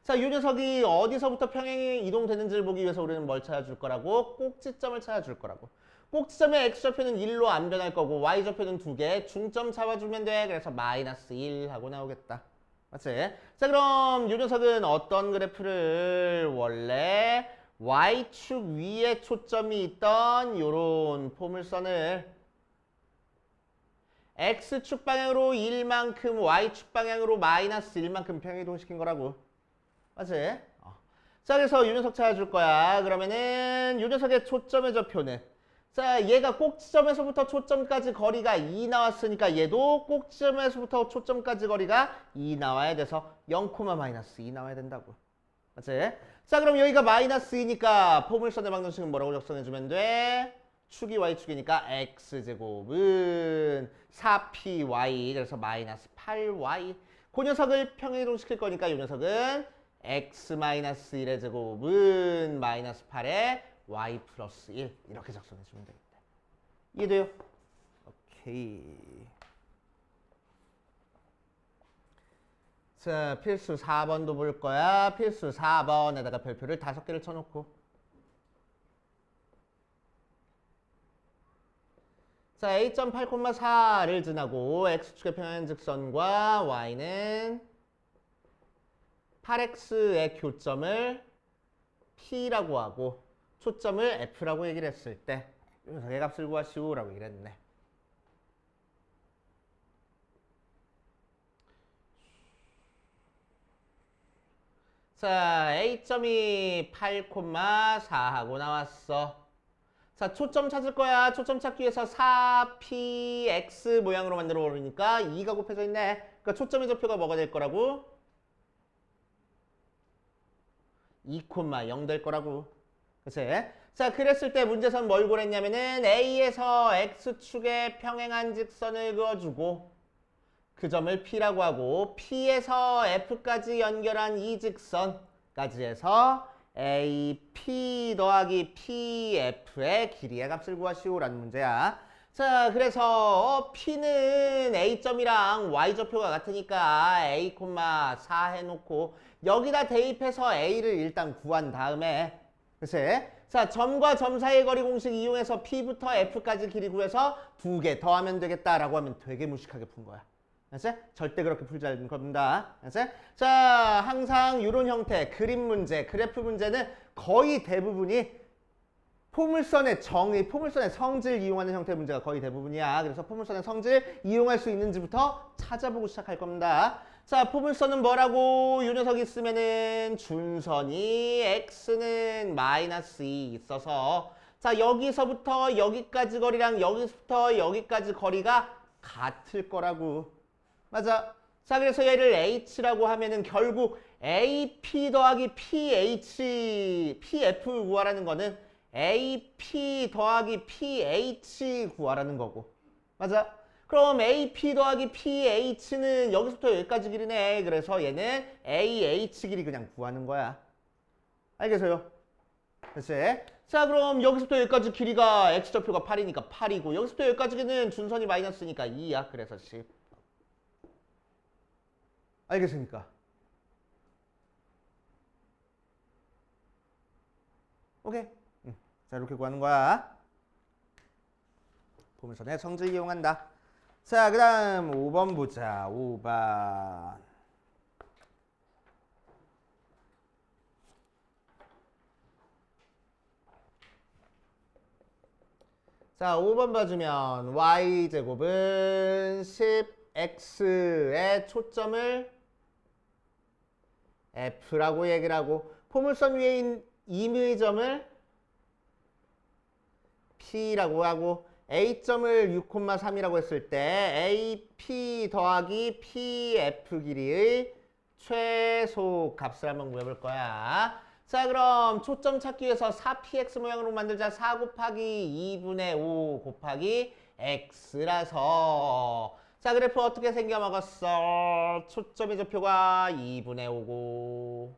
자, 이 녀석이 어디서부터 평행이 이동되는지를 보기 위해서 우리는 뭘 찾아줄 거라고? 꼭지점을 찾아줄 거라고. 꼭지점의 x좌표는 1로 안 변할 거고 y좌표는 2개. 중점 잡아주면 돼. 그래서 마이너스 1 하고 나오겠다. 맞지? 자, 그럼 이 녀석은 어떤 그래프를 원래 y축 위에 초점이 있던 요런 포물선을 x축 방향으로 1만큼 y축 방향으로 마이너스 1만큼 평행이동시킨 거라고. 맞지? 자, 그래서 요 녀석 찾아줄 거야. 그러면은 요 녀석의 초점의 좌표는, 자, 얘가 꼭지점에서부터 초점까지 거리가 2 나왔으니까 얘도 꼭지점에서부터 초점까지 거리가 2 나와야 돼서 0, 마이너스 2 나와야 된다고. 맞지? 자, 그럼 여기가 마이너스 2니까 포물선의 방정식은 뭐라고 작성해주면 돼? 축이 y축이니까 x제곱은 4py, 그래서 마이너스 8y. 그 녀석을 평행이동시킬 거니까 이 녀석은 x-1의 제곱은 마이너스 8에 y 플러스 1 이렇게 작성해주면 되겠다. 이해돼요? 오케이. 자, 필수 4번도 볼 거야. 필수 4번에다가 별표를 5개를 쳐놓고. 자, a.8,4를 지나고 x축의 평행직선과 y는 8x의 교점을 P라고 하고 초점을 F라고 얘기를 했을 때 이 녀석의 값을 구하시오라고 얘기를 했네. 자, A점이 8,4하고 나왔어. 자, 초점 찾을 거야. 초점 찾기 위해서 4px 모양으로 만들어 버리니까 2가 곱해져 있네. 그러니까 초점의 좌표가 뭐가 될 거라고? 2,0 될 거라고. 그치? 자, 그랬을 때 문제선 뭘 구했냐면은 A에서 X축에 평행한 직선을 그어주고 그 점을 P라고 하고 P에서 F까지 연결한 이 직선까지 해서 AP 더하기 PF의 길이의 값을 구하시오라는 문제야. 자, 그래서 P는 A점이랑 Y좌표가 같으니까 A, 4 해놓고 여기다 대입해서 A를 일단 구한 다음에, 그치? 자, 점과 점 사이의 거리 공식 이용해서 P부터 F까지 길이 구해서 2개 더하면 되겠다라고 하면 되게 무식하게 푼 거야. 알았지? 절대 그렇게 풀지 않을 겁니다. 알았지? 자, 항상 이런 형태, 그림 문제, 그래프 문제는 거의 대부분이 포물선의 정의, 포물선의 성질 이용하는 형태의 문제가 거의 대부분이야. 그래서 포물선의 성질 이용할 수 있는지부터 찾아보고 시작할 겁니다. 자, 포물선은 뭐라고? 이 녀석 있으면은 준선이 x는 마이너스 2 있어서 자, 여기서부터 여기까지 거리랑 여기서부터 여기까지 거리가 같을 거라고. 맞아. 자, 그래서 얘를 h라고 하면은 결국 AP 더하기 PF 구하라는 거는 AP 더하기 PH 구하라는 거고. 맞아. 그럼 AP 더하기 PH는 여기서부터 여기까지 길이네. 그래서 얘는 AH 길이 그냥 구하는 거야. 알겠어요? 그치? 자, 그럼 여기서부터 여기까지 길이가 X좌표가 8이니까 8이고 여기서부터 여기까지는 준선이 마이너스니까 2야. 그래서 10. 알겠습니까? 오케이. 자, 이렇게 구하는 거야. 포물선의 성질 이용한다. 자, 그 다음 5번 보자. 5번. 자, 5번 봐주면 y제곱은 10x의 초점을 f라고 얘기를 하고 포물선 위에 있는 임의 점을 p라고 하고 A점을 6,3이라고 했을 때 AP 더하기 PF 길이의 최소 값을 한번 구해볼 거야. 자, 그럼 초점 찾기 위해서 4px 모양으로 만들자. 4 곱하기 2분의 5 곱하기 x라서 자, 그래프 어떻게 생겨먹었어? 초점의 좌표가 2분의 5고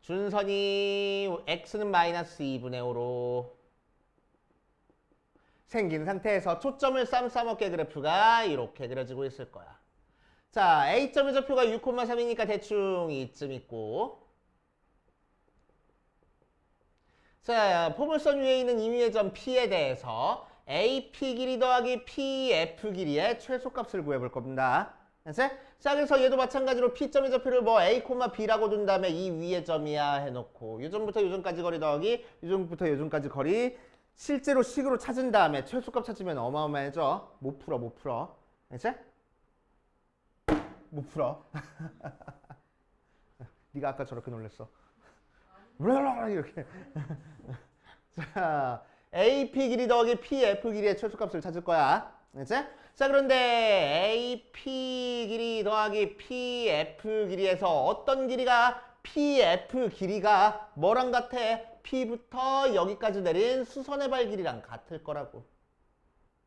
준선이 x는 마이너스 2분의 5로 생긴 상태에서 초점을 쌈싸먹게 그래프가 이렇게 그려지고 있을 거야. 자, A점의 좌표가 6,3이니까 대충 이쯤 있고 자, 포물선 위에 있는 임의의 점 P에 대해서 AP 길이 더하기 PF 길이의 최소값을 구해볼 겁니다. 자, 그래서 얘도 마찬가지로 P점의 좌표를 뭐 A, B라고 둔 다음에 이 위의 점이야 해놓고 요 점부터 요 점까지 거리 더하기 요 점부터 요 점까지 거리 실제로 식으로 찾은 다음에 최소값 찾으면 어마어마해져. 못 풀어, 못 풀어. 알지? 못 풀어. 네가 아까 저렇게 놀랬어. 이렇게. 자, AP 길이 더하기 PF 길이의 최소값을 찾을 거야. 알지? 자, 그런데 AP 길이 더하기 PF 길이에서 어떤 길이가 PF 길이가 뭐랑 같아? P부터 여기까지 내린 수선의 발 길이랑 같을 거라고.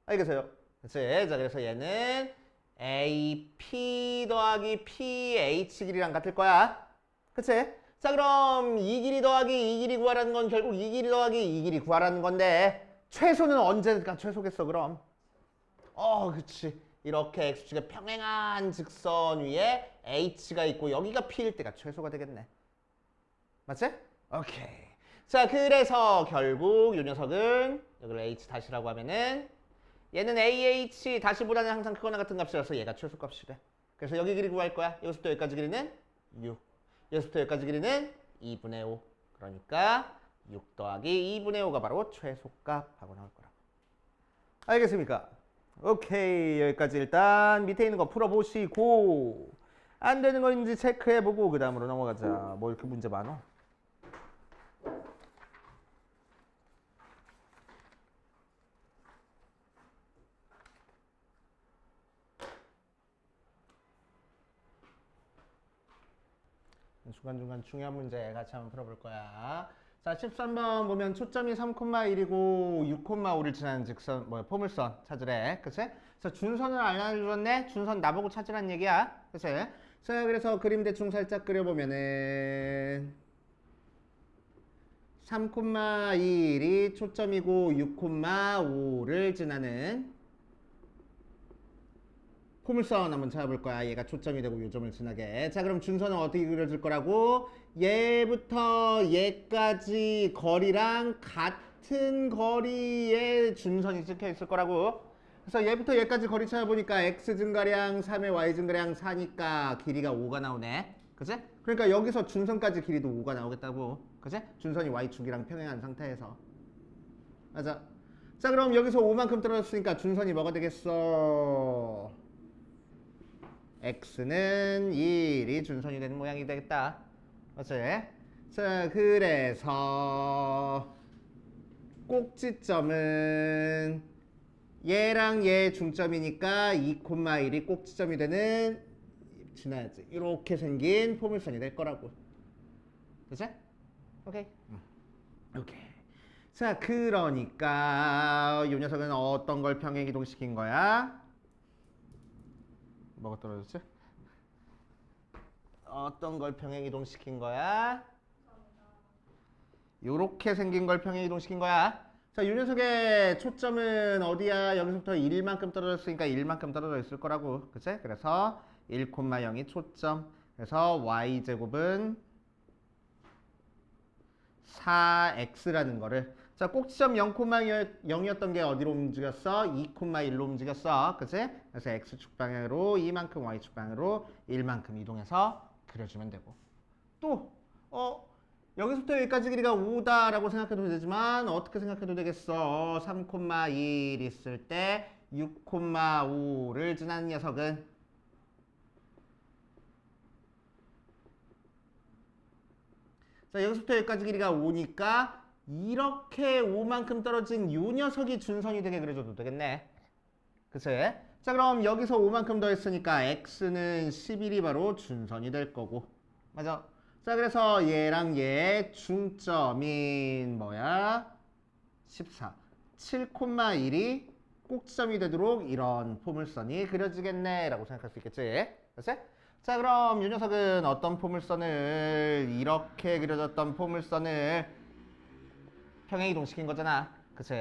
알겠어요? 그치? 자, 그래서 얘는 AP 더하기 PH 길이랑 같을 거야. 그치? 자, 그럼 이 길이 더하기 이 길이 구하라는 건 결국 이 길이 더하기 이 길이 구하라는 건데 최소는 언제가 최소겠어, 그럼? 그치. 이렇게 X축의 평행한 직선 위에 H가 있고 여기가 P일 때가 최소가 되겠네. 맞지? 오케이. 자, 그래서 결국 이 녀석은 여기를 H 다시라고 하면은 얘는 AH 다시보다는 항상 크거나 같은 값이라서 얘가 최소값이 돼. 그래서 여기 길이 구할 거야. 여기서부터 여기까지 길이는 6. 여기서부터 여기까지 길이는 2분의 5. 그러니까 6 더하기 2분의 5가 바로 최소값하고 나올 거라고. 알겠습니까? 오케이. 여기까지 일단 밑에 있는 거 풀어보시고 안 되는 거인지 체크해보고 그 다음으로 넘어가자. 뭐 이렇게 문제 많어? 중간중간 중요한 문제 같이 한번 풀어볼 거야. 자, 13번 보면 초점이 3,1이고 6,5를 지나는 직선, 포물선 찾으래. 그치? 그래서 준선을 알려줬네? 준선 나보고 찾으란 얘기야. 그치? 자, 그래서 그림 대충 살짝 그려보면은 3,1이 초점이고 6,5를 지나는 포물선 한번 찾아볼 거야. 얘가 초점이 되고 요점을 지나게. 자, 그럼 준선은 어떻게 그려줄 거라고? 얘부터 얘까지 거리랑 같은 거리에 준선이 찍혀 있을 거라고. 그래서 얘부터 얘까지 거리 찾아보니까 x 증가량 3에 y 증가량 4니까 길이가 5가 나오네. 그치? 그러니까 여기서 준선까지 길이도 5가 나오겠다고. 그치? 준선이 y축이랑 평행한 상태에서. 맞아. 자, 그럼 여기서 5만큼 떨어졌으니까 준선이 뭐가 되겠어? x는 1이 준선이 되는 모양이 되겠다. 맞지? 자, 그래서 꼭지점은 얘랑 얘 중점이니까 2,1이 꼭지점이 되는 지나야지. 이렇게 생긴 포물선이 될 거라고. 그치? 오케이. 오케이. 자, 그러니까 이 녀석은 어떤 걸 평행 이동시킨 거야? 뭐가 떨어졌지? 어떤 걸 평행 이동시킨 거야? 요렇게 생긴 걸 평행 이동시킨 거야. 자, 이 녀석의 초점은 어디야? 여기서부터 1만큼 떨어졌으니까 1만큼 떨어져 있을 거라고. 그치? 그래서 1,0이 초점. 그래서 y제곱은 4x라는 거를. 자, 꼭지점 0,0이었던 게 어디로 움직였어? 2,1로 움직였어. 그치? 그래서 x축 방향으로 2만큼, y축 방향으로 1만큼 이동해서 그려주면 되고. 또 여기서부터 여기까지 길이가 5다라고 생각해도 되지만 어떻게 생각해도 되겠어? 3,1 있을 때 6,5를 지나는 녀석은 자, 여기서부터 여기까지 길이가 5니까 이렇게 5만큼 떨어진 이 녀석이 준선이 되게 그려줘도 되겠네. 그치? 자, 그럼 여기서 5만큼 더 했으니까 x는 11이 바로 준선이 될 거고. 맞아. 자, 그래서 얘랑 얘 중점인 뭐야? 14. 7,1이 꼭지점이 되도록 이런 포물선이 그려지겠네 라고 생각할 수 있겠지. 그치? 자, 그럼 이 녀석은 어떤 포물선을 이렇게 그려졌던 포물선을 평행 이동시킨 거잖아. 그치?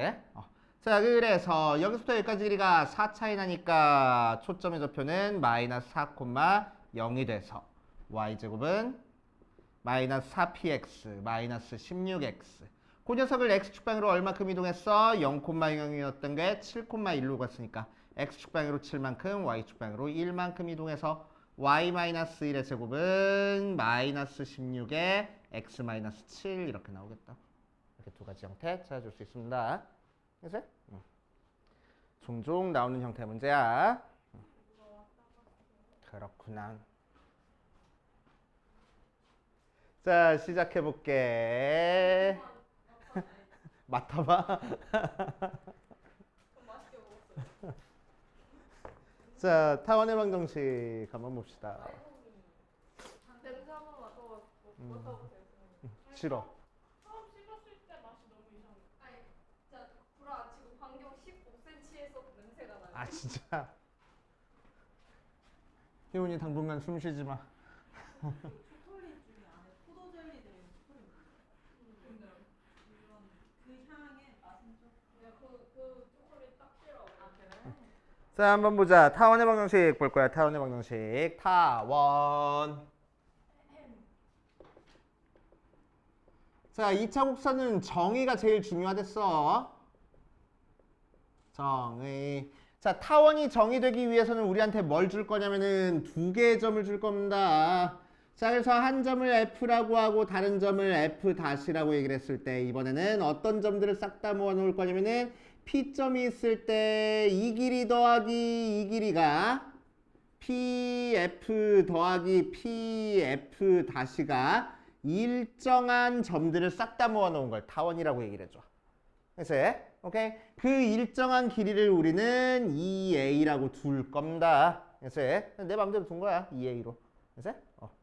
자, 그래서 여기서부터 여기까지 길이가 4 차이 나니까 초점의 좌표는 마이너스 4,0이 돼서 y제곱은 마이너스 4px 마이너스 16x. 그 녀석을 x축방으로 얼마큼 이동했어? 0,0이었던 게 7,1로 갔으니까 x축방으로 7만큼 y축방으로 1만큼 이동해서 y-1의 제곱은 마이너스 16에 x-7 이렇게 나오겠다. 이렇게 두 가지 형태 찾아줄 수 있습니다. 그치? 종종 나오는 형태의 문제야. 그렇구나. 자, 시작해 볼게. 맡아봐. 맛있게 먹었어요. 자, 타원의 방정식 한번 봅시다. 냄새 한번 맡아보세요. 싫어. 처음 씹었을 때 맛이 너무 이상해. 아니, 진짜 불아 지금 반경 15cm에서 냄새가 나요. 아, 진짜. 희훈이 당분간 숨 쉬지 마. 초콜릿 중에 안에 포도 젤리 들어있는 초콜릿 있어요. 이런 그 향의 맛은 좀 그냥 그 초콜릿 딱 싫어. 아, 그래? 자, 한번 보자. 타원의 방정식 볼 거야. 타원의 방정식. 타원. 자, 2차 곡선은 정의가 제일 중요하댔어. 정의. 자, 타원이 정의되기 위해서는 우리한테 뭘 줄 거냐면은 두 개의 점을 줄 겁니다. 자, 그래서 한 점을 F라고 하고 다른 점을 F-라고 얘기를 했을 때 이번에는 어떤 점들을 싹 다 모아 놓을 거냐면은 P점이 있을 때 이 길이 더하기 이 길이가 PF 더하기 PF-가 일정한 점들을 싹 다 모아 놓은 걸 타원이라고 얘기를 해줘. 그래서 오케이? 그 일정한 길이를 우리는 2a라고 둘 겁니다. 그래서 내 마음대로 둔 거야. 2a로. 그래서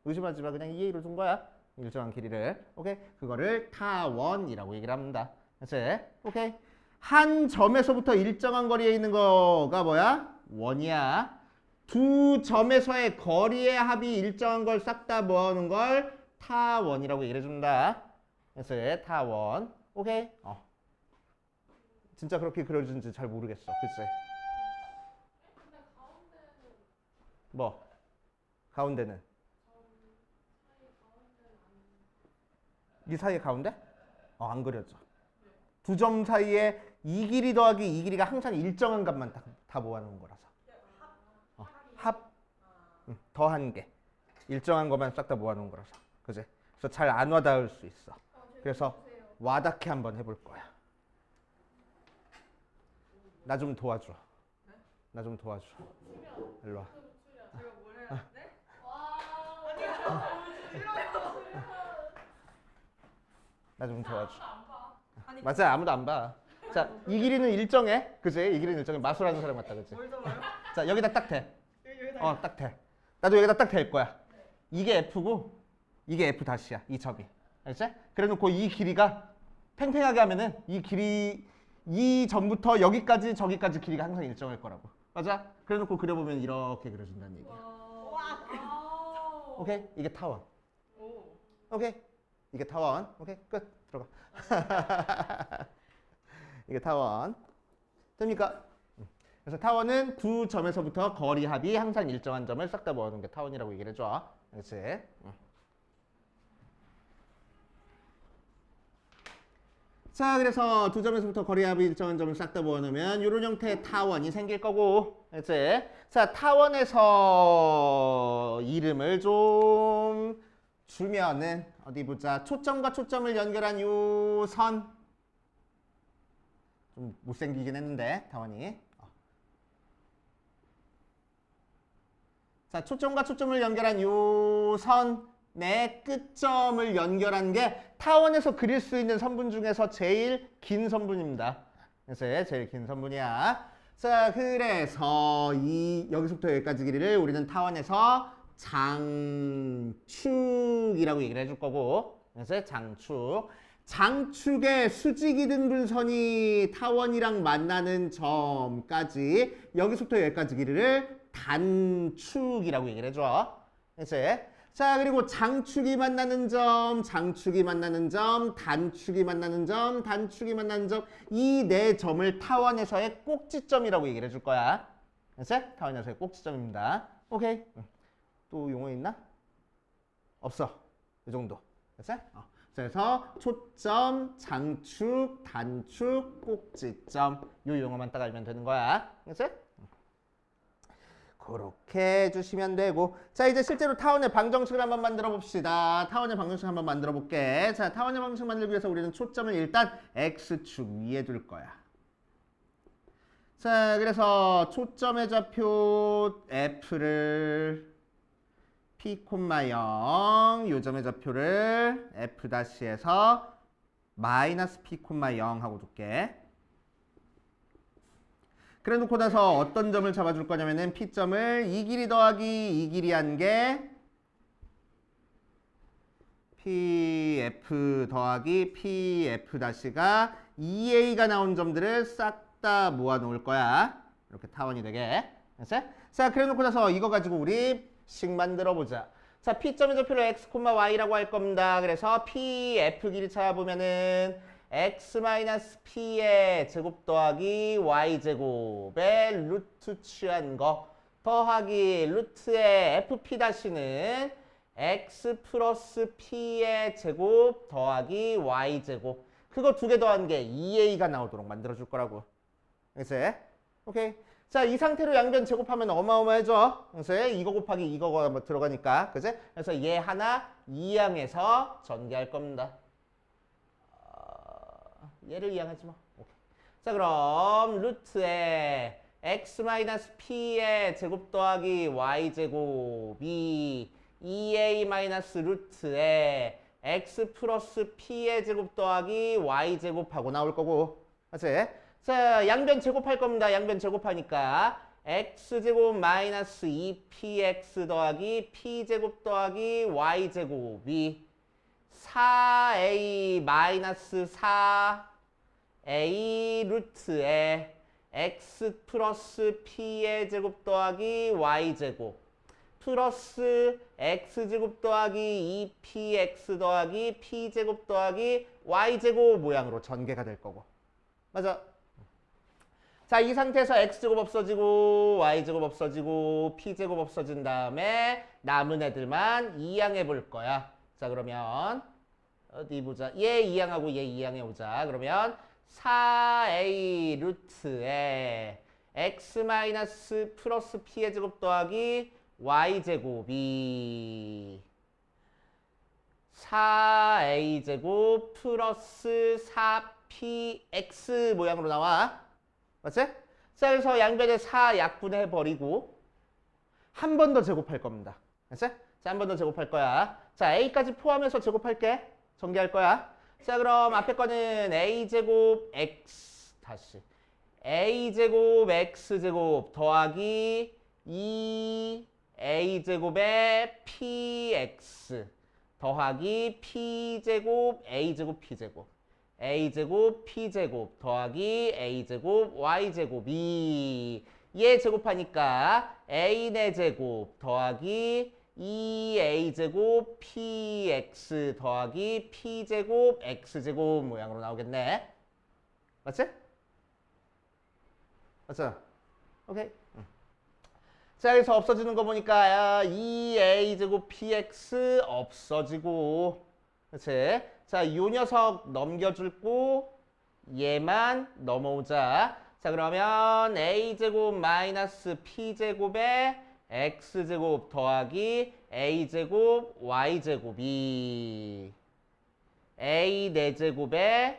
의심하지 마. 그냥 2a로 둔 거야. 일정한 길이를. 오케이? 그거를 타원이라고 얘기를 합니다. 그래서 오케이? 한 점에서부터 일정한 거리에 있는 거가 뭐야? 원이야. 두 점에서의 거리의 합이 일정한 걸 싹 다 모아놓은 걸 타원이라고 얘기를 해준다. 그래서 타원. 오케이? 진짜 그렇게 그려지는지 잘 모르겠어. 글쎄. 근데 가운데는 뭐? 가운데는? 이 사이에 가운데? 안 그려져. 두 점 사이에 이 길이 더하기 이 길이가 항상 일정한 값만 다 모아놓은 거라서. 합. 더한 게. 일정한 것만 싹 다 모아놓은 거라서. 그지? 그래서 잘 안 와닿을 수 있어. 그래서 와닿게 한번 해볼 거야. 나 좀 도와줘. 나 좀 도와줘. 일로 와. 제가 뭘 해야 돼? 와. 나 좀 도와줘. 아니 맞아, 아무도 안 봐. 자, 이 길이는 일정해. 그지? 이 길이는 일정해. 마술하는 사람 같다. 그지? 뭘 적어요? 자, 여기다 딱 대. 여기다 딱 대. 나도 여기다 딱 댈 거야. 이게 F고 이게 F 다시야. 이 점이. 알지? 그래 놓고 이 길이가 팽팽하게 하면은 이 길이 이 점부터 여기까지 저기까지 길이가 항상 일정할 거라고. 맞아? 그래 놓고 그려보면 이렇게 그려준다는 얘기야. 와. 오케이? 이게 타원. 오. 오케이? 이게 타원. 오케이? 끝. 들어가. 이게 타원. 됩니까? 그래서 타원은 두 점에서부터 거리 합이 항상 일정한 점을 싹 다 모아놓은 게 타원이라고 얘기를 해줘. 그렇지? 자, 그래서 두 점에서부터 거리 합이 일정한 점을 싹 다 모아놓으면 이런 형태의 타원이 생길 거고, 그렇지? 자, 타원에서 이름을 좀 주면은 어디 보자. 초점과 초점을 연결한 요 선. 좀 못생기긴 했는데 타원이. 자, 초점과 초점을 연결한 요 선의 끝점을 연결한 게 타원에서 그릴 수 있는 선분 중에서 제일 긴 선분입니다. 그래서 제일 긴 선분이야. 자, 그래서 이 여기서부터 여기까지 길이를 우리는 타원에서 장축이라고 얘기를 해줄 거고, 그래서 장축. 장축의 수직이 등분선이 타원이랑 만나는 점까지 여기서부터 여기까지 길이를 단축이라고 얘기를 해줘. 그치? 자, 그리고 장축이 만나는 점, 장축이 만나는 점, 단축이 만나는 점, 단축이 만나는 점, 이 네 점을 타원에서의 꼭지점이라고 얘기를 해줄 거야. 그치? 타원에서의 꼭지점입니다. 오케이. 또 용어 있나? 없어. 이 정도. 그치? 그래서 초점, 장축, 단축, 꼭지점 이 용어만 딱 알면 되는 거야. 그치? 그렇게 해주시면 되고, 자, 이제 실제로 타원의 방정식을 한번 만들어 봅시다. 타원의 방정식 한번 만들어 볼게. 자, 타원의 방정식 만들기 위해서 우리는 초점을 일단 X축 위에 둘 거야. 자, 그래서 초점의 좌표 f를 p, 0, 요점의 좌표를 f-에서 마이너스 p, 0 하고 둘게. 그래 놓고 나서 어떤 점을 잡아줄 거냐면은 p점을 이 길이 더하기 이 길이 한 게 pf 더하기 pf-가 2a가 나온 점들을 싹 다 모아 놓을 거야. 이렇게 타원이 되게. 알았어? 자, 그래 놓고 나서 이거 가지고 우리 식 만들어 보자. 자, p점의 좌표를 x, y라고 할 겁니다. 그래서 pf 길이 찾아보면은 x-p의 제곱 더하기 y제곱의 루트 취한 거 더하기 루트의 fp-는 x 플러스 p의 제곱 더하기 y제곱 그거 두 개 더한 게 2a가 나오도록 만들어줄 거라고. 그래서 오케이. 자, 이 상태로 양변 제곱하면 어마어마해져. 그래서 이거 곱하기 이거가 뭐 들어가니까. 그지? 그래서 얘 하나 2항에서 전개할 겁니다. 얘를 이항하지 뭐. 오케이. 자, 그럼 루트에 x-p의 제곱 더하기 y제곱이 2a 루트에 x 플러스 p의 제곱 더하기 y제곱하고 나올 거고. 맞지? 자, 양변 제곱할 겁니다. 양변 제곱하니까 x제곱 마이너스 2px 더하기 p제곱 더하기 y제곱이 4a 마이너스 4a 루트에 x 플러스 p의 제곱 더하기 y제곱 플러스 x제곱 더하기 2px 더하기 p제곱 더하기 y제곱 모양으로 전개가 될 거고. 맞아. 자, 이 상태에서 x제곱 없어지고 y제곱 없어지고 p제곱 없어진 다음에 남은 애들만 이항해 볼 거야. 자, 그러면 어디 보자. 얘 이항하고 얘 이항해 보자. 그러면 4a 루트에 x 마이너스 플러스 p의 제곱 더하기 y제곱이 4a 제곱 플러스 4px 모양으로 나와. 맞지? 자, 그래서 양변에 4 약분해 버리고 한 번 더 제곱할 겁니다. 맞지? 자, 한 번 더 제곱할 거야. 자, a까지 포함해서 제곱할게. 전개할 거야. 자, 그럼 앞에 거는 a제곱 x 다시 a제곱 x제곱 더하기 2a제곱에 px 더하기 p제곱 a제곱 p제곱 a제곱 p제곱 더하기 a제곱 y제곱이 얘 제곱하니까 a의 제곱 더하기 2a제곱 px 더하기 p제곱 x제곱 모양으로 나오겠네. 맞지? 맞죠? 오케이. 자, 여기서 없어지는 거 보니까 2a제곱 px 없어지고 그렇지? 자, 요 녀석 넘겨줄고 얘만 넘어오자. 자, 그러면 a제곱 마이너스 p제곱에 x제곱 더하기 a제곱 y제곱이 a 4제곱에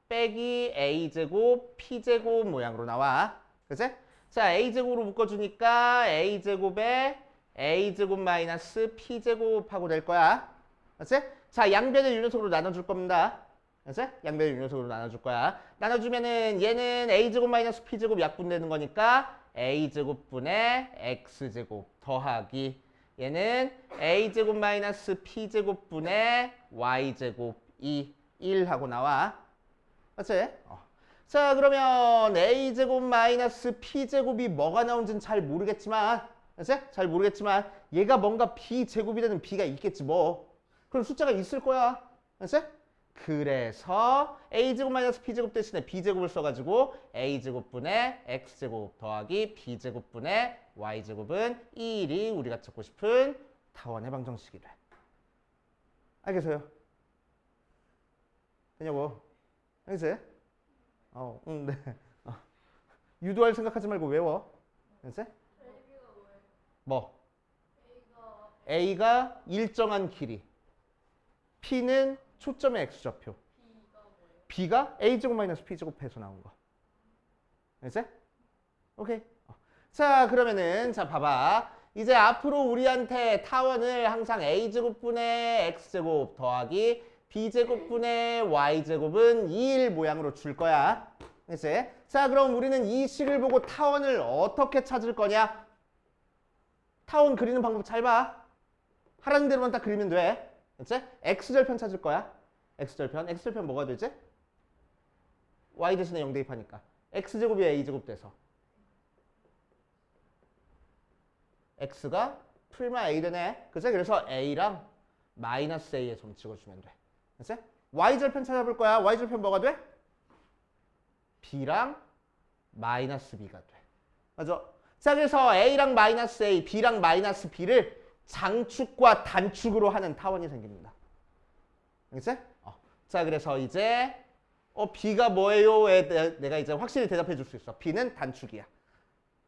빼기 a제곱 p제곱 모양으로 나와. 그치? 자, a제곱으로 묶어주니까 a제곱에 a제곱 마이너스 p제곱하고 될 거야. 그치? 자, 양변을 유연속으로 나눠줄 겁니다. 그치? 양변을 유연속으로 나눠줄 거야. 나눠주면은 얘는 a제곱 마이너스 p제곱 약분되는 거니까 a제곱분의 x제곱 더하기 얘는 a제곱 마이너스 p제곱분의 y제곱이 1 하고 나와. 맞지? 자, 그러면 a제곱 마이너스 p제곱이 뭐가 나온지는 잘 모르겠지만 그치? 잘 모르겠지만 얘가 뭔가 b제곱이 되는 b가 있겠지 뭐. 그럼 숫자가 있을 거야. 알았지? 그래서 a제곱 마이너스 p제곱 대신에 b제곱을 써가지고 a제곱분의 x제곱 더하기 b제곱분의 y제곱은 1이 우리가 찾고 싶은 타원의 방정식이래. 알겠어요? 되냐고? 알겠지? 네. 유도할 생각하지 말고 외워. 알겠지? A가 뭐예요? 뭐? A가 a가 일정한 길이 p는 초점의 x좌표 B가 뭐예요? b가 a제곱 마이너스 p제곱해서 나온 거. 알겠지? 오케이. 자, 그러면은 자 봐봐. 이제 앞으로 우리한테 타원을 항상 a제곱분의 x제곱 더하기 b제곱분의 y제곱은 2일 모양으로 줄 거야. 그치? 자, 그럼 우리는 이 식을 보고 타원을 어떻게 찾을 거냐? 타원 그리는 방법 잘 봐. 하라는 대로만 딱 그리면 돼. 그치? x절편 찾을 거야. x절편 뭐가 되지? y 대신에 0 대입하니까 x제곱이 a제곱 돼서 x가 풀마 a 되네. 그치? 그래서 a랑 마이너스 a의 점 찍어주면 돼. 그치? y절편 찾아볼 거야. y절편 뭐가 돼? b랑 마이너스 b가 돼. 맞아? 자, 그래서 a랑 마이너스 a, b랑 마이너스 b를 장축과 단축으로 하는 타원이 생깁니다. 그치? 자, 그래서 이제 b가 뭐예요?에 내가 이제 확실히 대답해 줄 수 있어. b는 단축이야.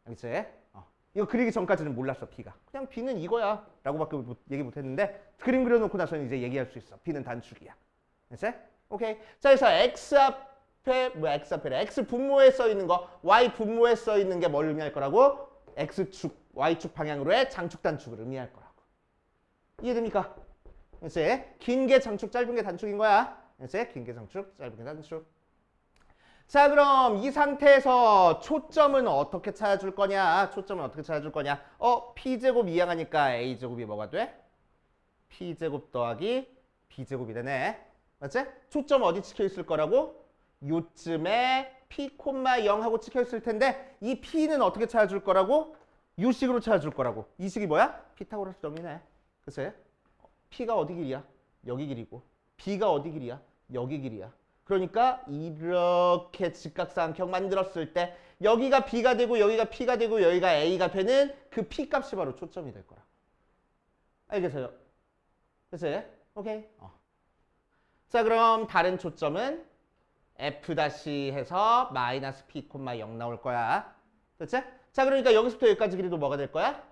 그치? 이거 그리기 전까지는 몰랐어, b가. 그냥 b는 이거야 라고밖에 얘기 못했는데 그림 그려놓고 나서는 이제 얘기할 수 있어. b는 단축이야. 그치? 오케이. 자, 그래서 x 앞에래. x 분모에 써 있는 거, y 분모에 써 있는 게 뭘 의미할 거라고? x축, y축 방향으로의 장축 단축을 의미할 거라고. 이해됩니까? 그치? 긴 게 장축, 짧은 게 단축인 거야. 그치? 긴 게 장축, 짧은 게 단축. 자, 그럼 이 상태에서 초점은 어떻게 찾아줄 거냐? p제곱 이항하니까 a제곱이 뭐가 돼? p제곱 더하기 b제곱이 되네. 맞지? 초점 어디 찍혀 있을 거라고? 요쯤에 p, 0하고 찍혀 있을 텐데 이 p는 어떻게 찾아줄 거라고? 요 식으로 찾아줄 거라고. 이 식이 뭐야? 피타고라스 정이네. 그치? p가 어디 길이야? 여기 길이고 b가 어디 길이야? 여기 길이야. 그러니까 이렇게 직각삼각형 만들었을 때 여기가 b가 되고 여기가 p가 되고 여기가 a가 되는 그 p 값이 바로 초점이 될 거라. 알겠어요? 그치? 오케이. 자, 그럼 다른 초점은 f 다시 해서 마이너스 p, 0 나올 거야. 그치? 자, 그러니까 여기서부터 여기까지 길이도 뭐가 될 거야?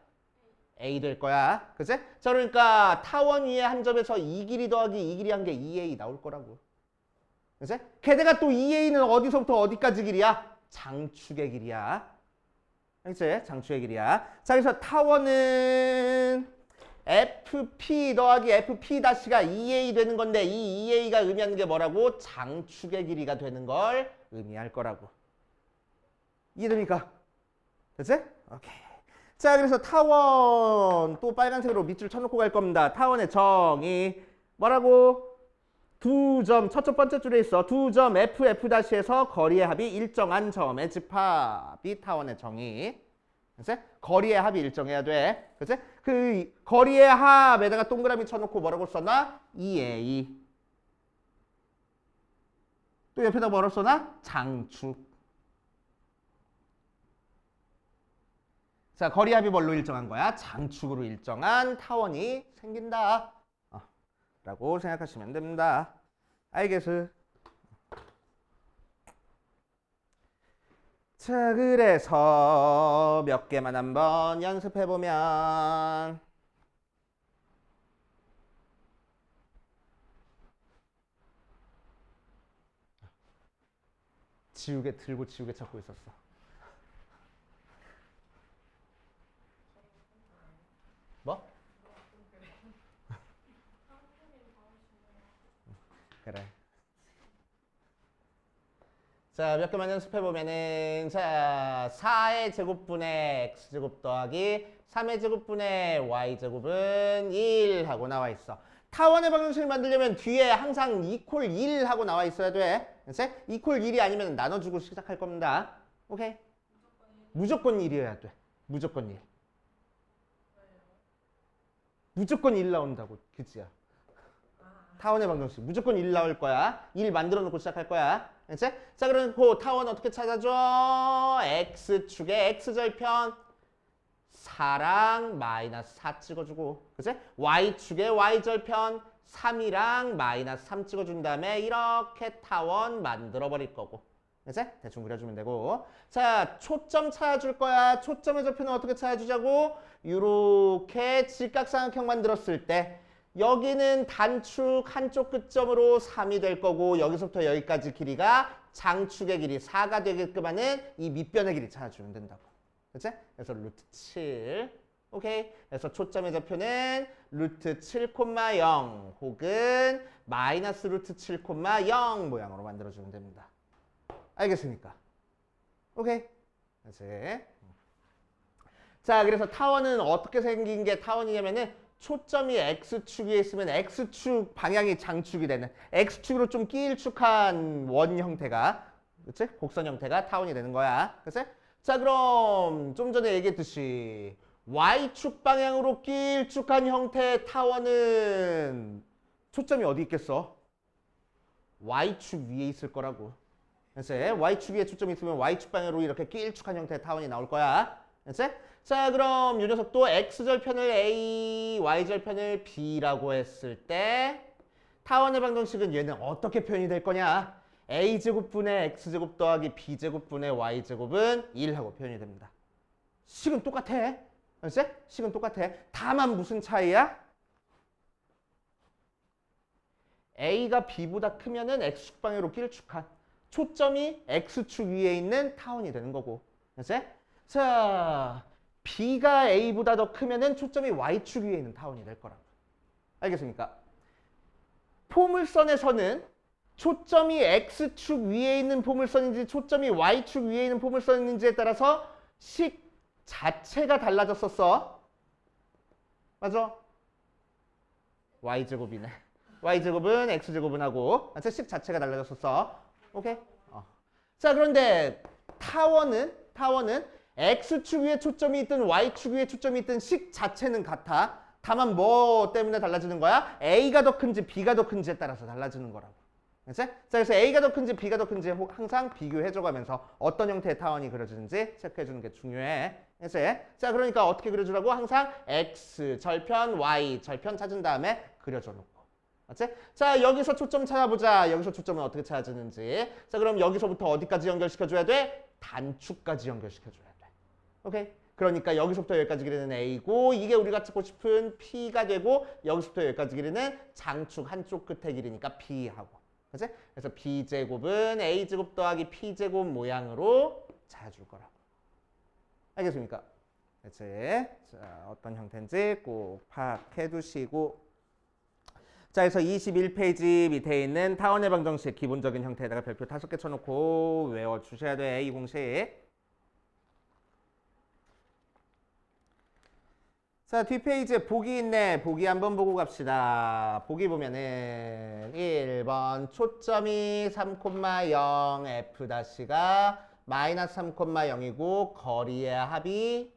a 될 거야. 그치? 자, 그러니까 타원 위에 한 점에서 이 길이 더하기 이 길이 한 게 2a 나올 거라고. 그치? 게다가 또 2a는 어디서부터 어디까지 길이야? 장축의 길이야. 그치? 장축의 길이야. 자, 그래서 타원은 fp 더하기 fp 다시가 2a 되는 건데 이 2a가 의미하는 게 뭐라고? 장축의 길이가 되는 걸 의미할 거라고. 이해됩니까? 그치? 오케이. 자, 그래서 타원 또 빨간색으로 밑줄 쳐놓고 갈 겁니다. 타원의 정의 뭐라고? 두 점, 첫 번째 줄에 있어. 두 점 f'-에서 거리의 합이 일정한 점의 집합이 타원의 정의. 그치? 거리의 합이 일정해야 돼. 그치? 그 거리의 합에다가 동그라미 쳐놓고 뭐라고 써놔? 2a. 또 옆에다 뭐라고 써놔? 장축. 자, 거리 합이 뭘로 일정한 거야? 장축으로 일정한 타원이 생긴다. 라고 생각하시면 됩니다. 알겠어? 자, 그래서 몇 개만 한번 연습해 보면 지우개 들고 지우개 찾고 있었어. 뭐? 그래. 자, 몇 개만 연습해 보면은 자, 4의 제곱분의 x제곱 더하기 3의 제곱분의 y제곱은 1 하고 나와 있어. 타원의 방정식을 만들려면 뒤에 항상 이퀄 1 하고 나와 있어야 돼. 그치? 이퀄 1이 아니면 나눠주고 시작할 겁니다. 오케이? 무조건 1이어야 돼. 무조건 1. 무조건 1 나온다고. 그치야? 타원의 방정식 무조건 1 나올 거야. 1 만들어 놓고 시작할 거야. 그치? 자, 그리고 타원 어떻게 찾아줘? x축의 x절편 4랑 마이너스 4 찍어주고, 그치? y축의 y절편 3이랑 마이너스 3 찍어준 다음에 이렇게 타원 만들어 버릴 거고, 그치? 대충 그려주면 되고. 자, 초점 찾아줄 거야. 초점의 절편은 어떻게 찾아주자고? 요렇게 직각삼각형 만들었을 때 여기는 단축 한쪽 끝점으로 3이 될 거고 여기서부터 여기까지 길이가 장축의 길이 4가 되게끔 하는 이 밑변의 길이 찾아주면 된다고. 그치? 그래서 루트 7. 오케이. 그래서 초점의 좌표는 루트 7,0 혹은 마이너스 루트 7,0 모양으로 만들어주면 됩니다. 알겠습니까? 오케이. 그치? 자, 그래서 타원은 어떻게 생긴 게 타원이냐면은 초점이 X축 위에 있으면 X축 방향이 장축이 되는 X축으로 좀 길쭉한 원 형태가 그치? 곡선 형태가 타원이 되는 거야. 그치? 자, 그럼 좀 전에 얘기했듯이 Y축 방향으로 길쭉한 형태의 타원은 초점이 어디 있겠어? Y축 위에 있을 거라고. 그치? Y축 위에 초점이 있으면 Y축 방향으로 이렇게 길쭉한 형태의 타원이 나올 거야. 그치? 자, 그럼 이 녀석도 X절편을 A, Y절편을 B라고 했을 때 타원의 방정식은 얘는 어떻게 표현이 될 거냐? A제곱분의 X제곱 더하기 B제곱분의 Y제곱은 1하고 표현이 됩니다. 식은 똑같아. 그치? 식은 똑같아. 다만 무슨 차이야? A가 B보다 크면은 X축 방향으로 길쭉한 초점이 X축 위에 있는 타원이 되는 거고. 그치? 자, B가 A보다 더 크면은 초점이 Y축 위에 있는 타원이 될 거라고. 알겠습니까? 포물선에서는 초점이 X축 위에 있는 포물선인지 초점이 Y축 위에 있는 포물선인지에 따라서 식 자체가 달라졌었어. 맞아? Y제곱이네. Y제곱은 X제곱은 하고 식 자체가 달라졌었어. 오케이? 자, 그런데 타원은 X축 위에 초점이 있든 Y축 위에 초점이 있든 식 자체는 같아. 다만 뭐 때문에 달라지는 거야? A가 더 큰지 B가 더 큰지에 따라서 달라지는 거라고. 그치? 자, 그래서 A가 더 큰지 B가 더 큰지 항상 비교해줘가면서 어떤 형태의 타원이 그려지는지 체크해주는 게 중요해. 그치? 자, 그러니까 어떻게 그려주라고? 항상 X절편, Y절편 찾은 다음에 그려줘 놓고. 맞지? 자, 여기서 초점 찾아보자. 여기서 초점은 어떻게 찾아지는지. 자, 그럼 여기서부터 어디까지 연결시켜줘야 돼? 단축까지 연결시켜줘야 돼. 오케이? 그러니까 여기서부터 여기까지 길이는 A고 이게 우리가 찾고 싶은 P가 되고 여기서부터 여기까지 길이는 장축 한쪽 끝의 길이니까 P하고. 그치? 그래서 B제곱은 A제곱 더하기 P제곱 모양으로 찾아줄 거라고. 알겠습니까? 그치? 자, 어떤 형태인지 꼭 파악해 두시고. 자, 그래서 21페이지 밑에 있는 타원의 방정식 기본적인 형태에다가 별표 5개 쳐놓고 외워주셔야 돼. 이 공식. 자, 뒷페이지에 보기 있네. 보기 한번 보고 갑시다. 보기 보면은 1번 초점이 3,0 F'가 마이너스 3,0이고 거리의 합이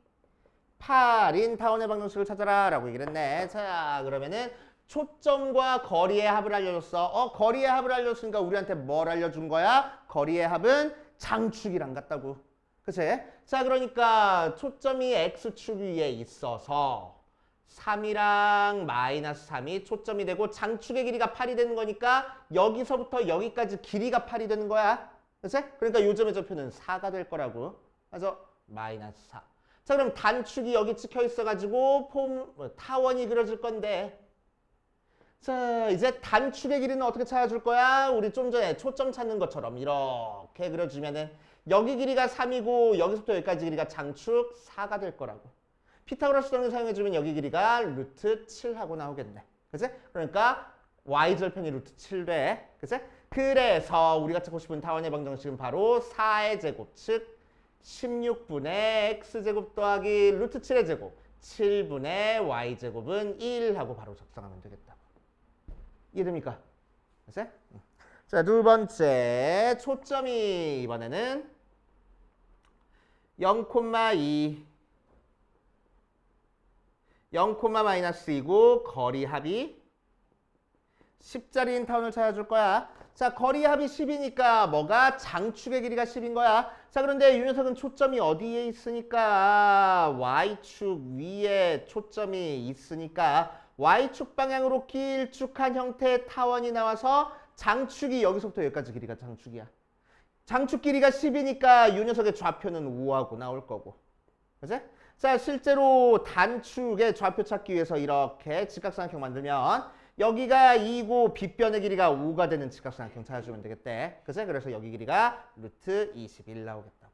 8인 타원의 방정식을 찾아라 라고 얘기를 했네. 자, 그러면은 초점과 거리의 합을 알려줬어. 거리의 합을 알려줬으니까 우리한테 뭘 알려준 거야? 거리의 합은 장축이랑 같다고. 그치? 자, 그러니까 초점이 X축 위에 있어서 3이랑 마이너스 3이 초점이 되고 장축의 길이가 8이 되는 거니까 여기서부터 여기까지 길이가 8이 되는 거야. 그치? 그러니까 요점의 좌표는 4가 될 거라고. 맞아? 마이너스 4. 자, 그럼 단축이 여기 찍혀 있어가지고 타원이 그려질 건데 자, 이제 단축의 길이는 어떻게 찾아줄 거야? 우리 좀 전에 초점 찾는 것처럼 이렇게 그려주면은 여기 길이가 3이고 여기서부터 여기까지 길이가 장축 4가 될 거라고. 피타고라스 정리 사용해주면 여기 길이가 루트 7하고 나오겠네. 그치? 그러니까 Y절편이 루트 7 돼. 그치? 그래서 우리가 찾고 싶은 타원의 방정식은 바로 4의 제곱, 즉 16분의 X제곱 더하기 루트 7의 제곱, 7분의 Y제곱은 1 하고 바로 적당하면 되겠다. 이해됩니까? 그치? 자, 두 번째 초점이 이번에는 0,2 0,-2고 거리 합이 10짜리인 타원을 찾아줄 거야. 자, 거리 합이 10이니까 뭐가? 장축의 길이가 10인 거야. 자, 그런데 이 녀석은 초점이 어디에 있으니까? Y축 위에 초점이 있으니까 Y축 방향으로 길쭉한 형태의 타원이 나와서 장축이 여기서부터 여기까지 길이가 장축이야. 장축 길이가 10이니까 이 녀석의 좌표는 5하고 나올 거고. 그치? 자, 실제로 단축의 좌표 찾기 위해서 이렇게 직각삼각형 만들면 여기가 2고 빗변의 길이가 5가 되는 직각삼각형 찾아주면 되겠대. 그치? 그래서 여기 길이가 루트 21 나오겠다고.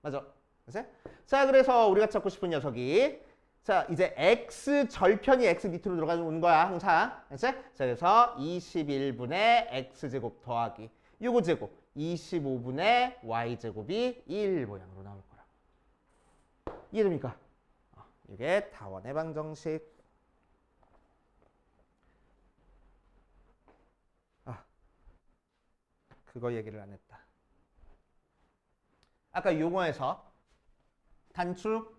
맞아? 그치? 자, 그래서 우리가 찾고 싶은 녀석이 자, 이제 x 절편이 x 밑으로 들어가는 거야, 항상. 그치? 자, 그래서 21분의 x제곱 더하기 요거 제곱 25분의 y제곱이 1 모양으로 나올 거라고. 이해됩니까? 이게 타원의 방정식. 그거 얘기를 안 했다. 아까 용어에서 단축,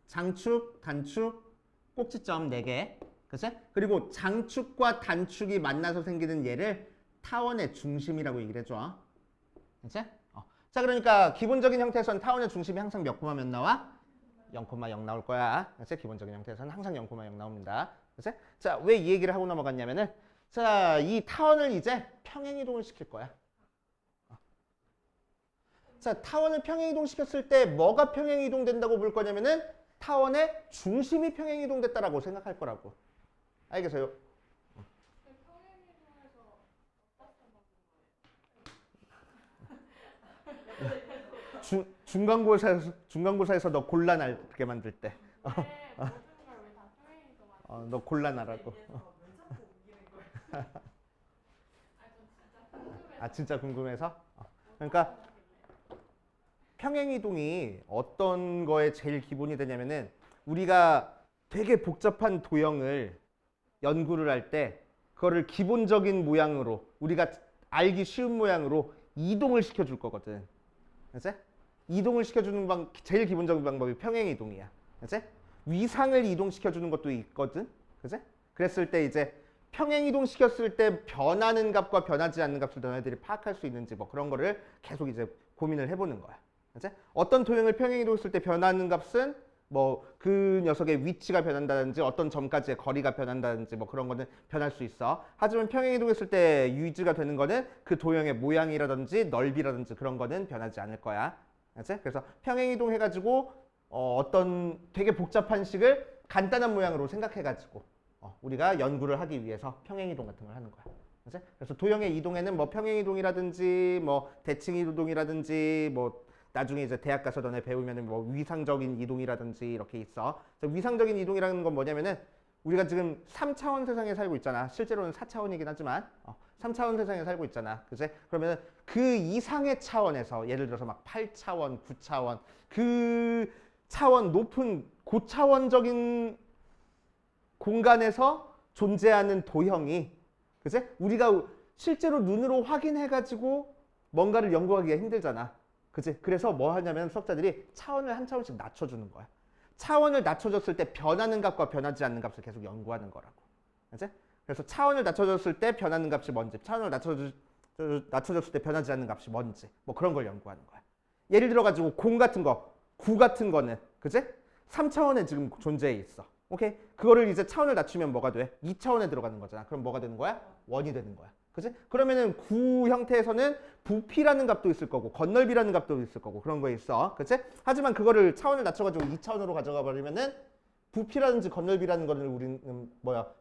장축, 단축, 꼭지점 4개. 그치? 그리고 장축과 단축이 만나서 생기는 얘를 타원의 중심이라고 얘기를 해줘. 그치? 자, 그러니까 기본적인 형태에서는 타원의 중심이 항상 몇 콤마 몇 나와? 0,0 나올 거야. 그치? 기본적인 형태에서는 항상 0,0 나옵니다. 그치? 자, 왜 이 얘기를 하고 넘어갔냐면은 자, 이 타원을 이제 평행이동을 시킬 거야. 자, 타원을 평행이동시켰을 때 뭐가 평행이동된다고 볼 거냐면은 타원의 중심이 평행이동됐다라고 생각할 거라고. 알겠어요? 평행이동에서 어디다 써먹는 중간고사에서 너 곤란하게 만들 때. 거예요? 네, 모든 걸 왜 다 평행이동 하지? 너 곤란하라고. 진짜 궁금해서? 그러니까 평행이동이 어떤 거에 제일 기본이 되냐면은 우리가 되게 복잡한 도형을 연구를 할 때 그거를 기본적인 모양으로 우리가 알기 쉬운 모양으로 이동을 시켜줄 거거든. 그치? 이동을 시켜주는 제일 기본적인 방법이 평행이동이야. 그치? 위상을 이동시켜주는 것도 있거든. 그치? 그랬을 때 이제 평행이동 시켰을 때 변하는 값과 변하지 않는 값을 너네들이 파악할 수 있는지 뭐 그런 거를 계속 이제 고민을 해보는 거야. 그치? 어떤 도형을 평행이동했을 때 변하는 값은 뭐 그 녀석의 위치가 변한다든지 어떤 점까지의 거리가 변한다든지 뭐 그런 거는 변할 수 있어. 하지만 평행이동했을 때 유지가 되는 거는 그 도형의 모양이라든지 넓이라든지 그런 거는 변하지 않을 거야. 그치? 그래서 평행이동 해가지고 어떤 되게 복잡한 식을 간단한 모양으로 생각해가지고 우리가 연구를 하기 위해서 평행이동 같은 걸 하는 거야. 그치? 그래서 도형의 이동에는 뭐 평행이동이라든지 뭐 대칭이동이라든지 뭐 나중에 이제 대학 가서 너네 배우면은 뭐 위상적인 이동이라든지 이렇게 있어. 위상적인 이동이라는 건 뭐냐면은 우리가 지금 3차원 세상에 살고 있잖아. 실제로는 4차원이긴 하지만 3차원 세상에 살고 있잖아. 그치? 그러면은 그 이상의 차원에서 예를 들어서 막 8차원, 9차원 그 차원 높은 고차원적인 공간에서 존재하는 도형이 그치? 우리가 실제로 눈으로 확인해가지고 뭔가를 연구하기가 힘들잖아. 그치? 그래서 뭐 하냐면 수학자들이 차원을 한 차원씩 낮춰주는 거야. 차원을 낮춰줬을 때 변하는 값과 변하지 않는 값을 계속 연구하는 거라고. 그치? 그래서 차원을 낮춰줬을 때 변하는 값이 뭔지, 차원을 낮춰줬을 때 변하지 않는 값이 뭔지, 뭐 그런 걸 연구하는 거야. 예를 들어가지고 공 같은 거, 구 같은 거는, 그치? 3차원에 지금 존재해 있어. 오케이? 그거를 이제 차원을 낮추면 뭐가 돼? 2차원에 들어가는 거잖아. 그럼 뭐가 되는 거야? 원이 되는 거야. 그치? 그러면은 구 형태에서는 부피라는 값도 있을 거고 건널비라는 값도 있을 거고 그런 거 있어. 그치? 하지만 그거를 차원을 낮춰가지고 2차원으로 가져가 버리면은 부피라든지 건널비라는 거를 우리는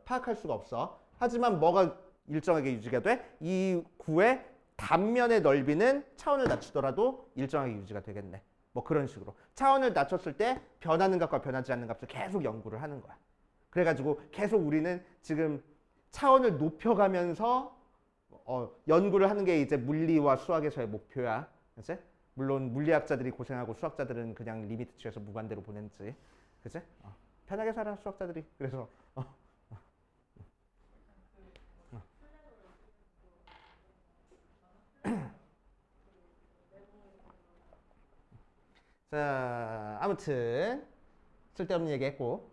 파악할 수가 없어. 하지만 뭐가 일정하게 유지가 돼? 이 구의 단면의 넓이는 차원을 낮추더라도 일정하게 유지가 되겠네. 뭐 그런 식으로 차원을 낮췄을 때 변하는 값과 변하지 않는 값을 계속 연구를 하는 거야. 그래가지고 계속 우리는 지금 차원을 높여가면서 연구를 하는 게 이제 물리와 수학에서의 목표야. 그치? 물론 물리학자들이 고생하고 수학자들은 그냥 리미트 취해서 무반대로 보낸지. 그치? 편하게 살아 수학자들이. 그래서 자, 아무튼 쓸데없는 얘기 했고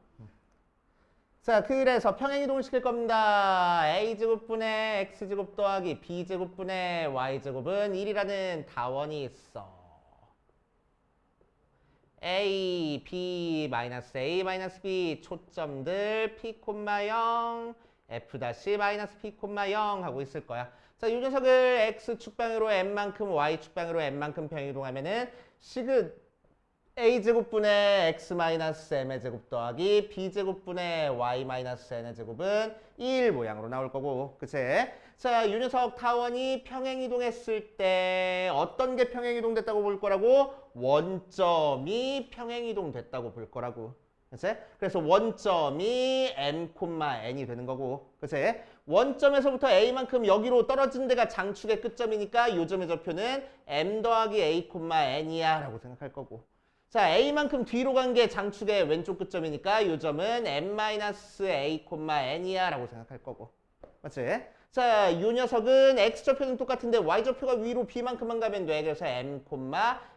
자, 그래서 평행이동을 시킬 겁니다. a제곱분의 x제곱 더하기 b제곱분의 y제곱은 1이라는 다원이 있어. a, b, -a, -b 초점들 p, 0 f -p, 0 하고 있을 거야. 자, 이 녀석을 x축방으로 n만큼 y축방으로 n만큼 평행이동하면은 식은 a제곱분의 x-m의 제곱 더하기 b제곱분의 y-n의 제곱은 1 모양으로 나올 거고, 그치? 자, 이 녀석 타원이 평행이동했을 때 어떤 게 평행이동됐다고 볼 거라고? 원점이 평행이동됐다고 볼 거라고. 그치? 그래서 원점이 m,n이 되는 거고, 그치? 원점에서부터 a만큼 여기로 떨어진 데가 장축의 끝점이니까 요점의 좌표는 m 더하기 a, n이야 라고 생각할 거고, 자, a만큼 뒤로 간 게 장축의 왼쪽 끝점이니까 요점은 m-a, n이야 라고 생각할 거고, 맞지? 자, 이 녀석은 x좌표는 똑같은데 y좌표가 위로 b만큼만 가면 돼. 그래서 m,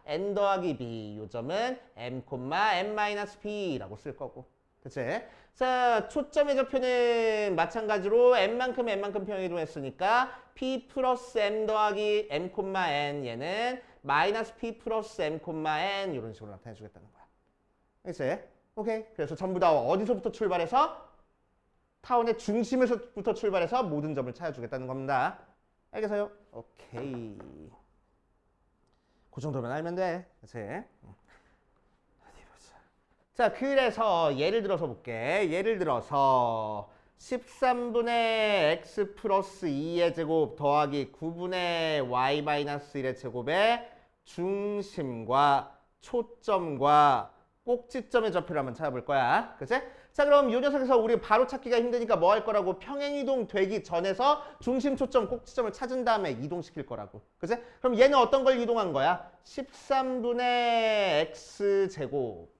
n 더하기 b, 요점은 m, n-b라고 쓸 거고, 그치? 자, 초점의 좌표는 마찬가지로 n만큼 평행이동했으니까 p 플러스 m 더하기 m, n, 얘는 마이너스 p 플러스 m, n 이런 식으로 나타내 주겠다는 거야. 알겠지? 오케이. 그래서 전부 다 어디서부터 출발해서? 타원의 중심에서부터 출발해서 모든 점을 찾아주겠다는 겁니다. 알겠어요? 오케이. 그 정도면 알면 돼. 그치? 어디 보자. 자, 그래서 예를 들어서 볼게. 예를 들어서 13분의 x 플러스 2의 제곱 더하기 9분의 y 마이너스 1의 제곱의 중심과 초점과 꼭지점의 좌표를 한번 찾아볼 거야. 그치? 자, 그럼 이 녀석에서 우리 바로 찾기가 힘드니까 뭐 할 거라고? 평행이동 되기 전에서 중심, 초점, 꼭지점을 찾은 다음에 이동시킬 거라고. 그치? 그럼 얘는 어떤 걸 이동한 거야? 13분의 x제곱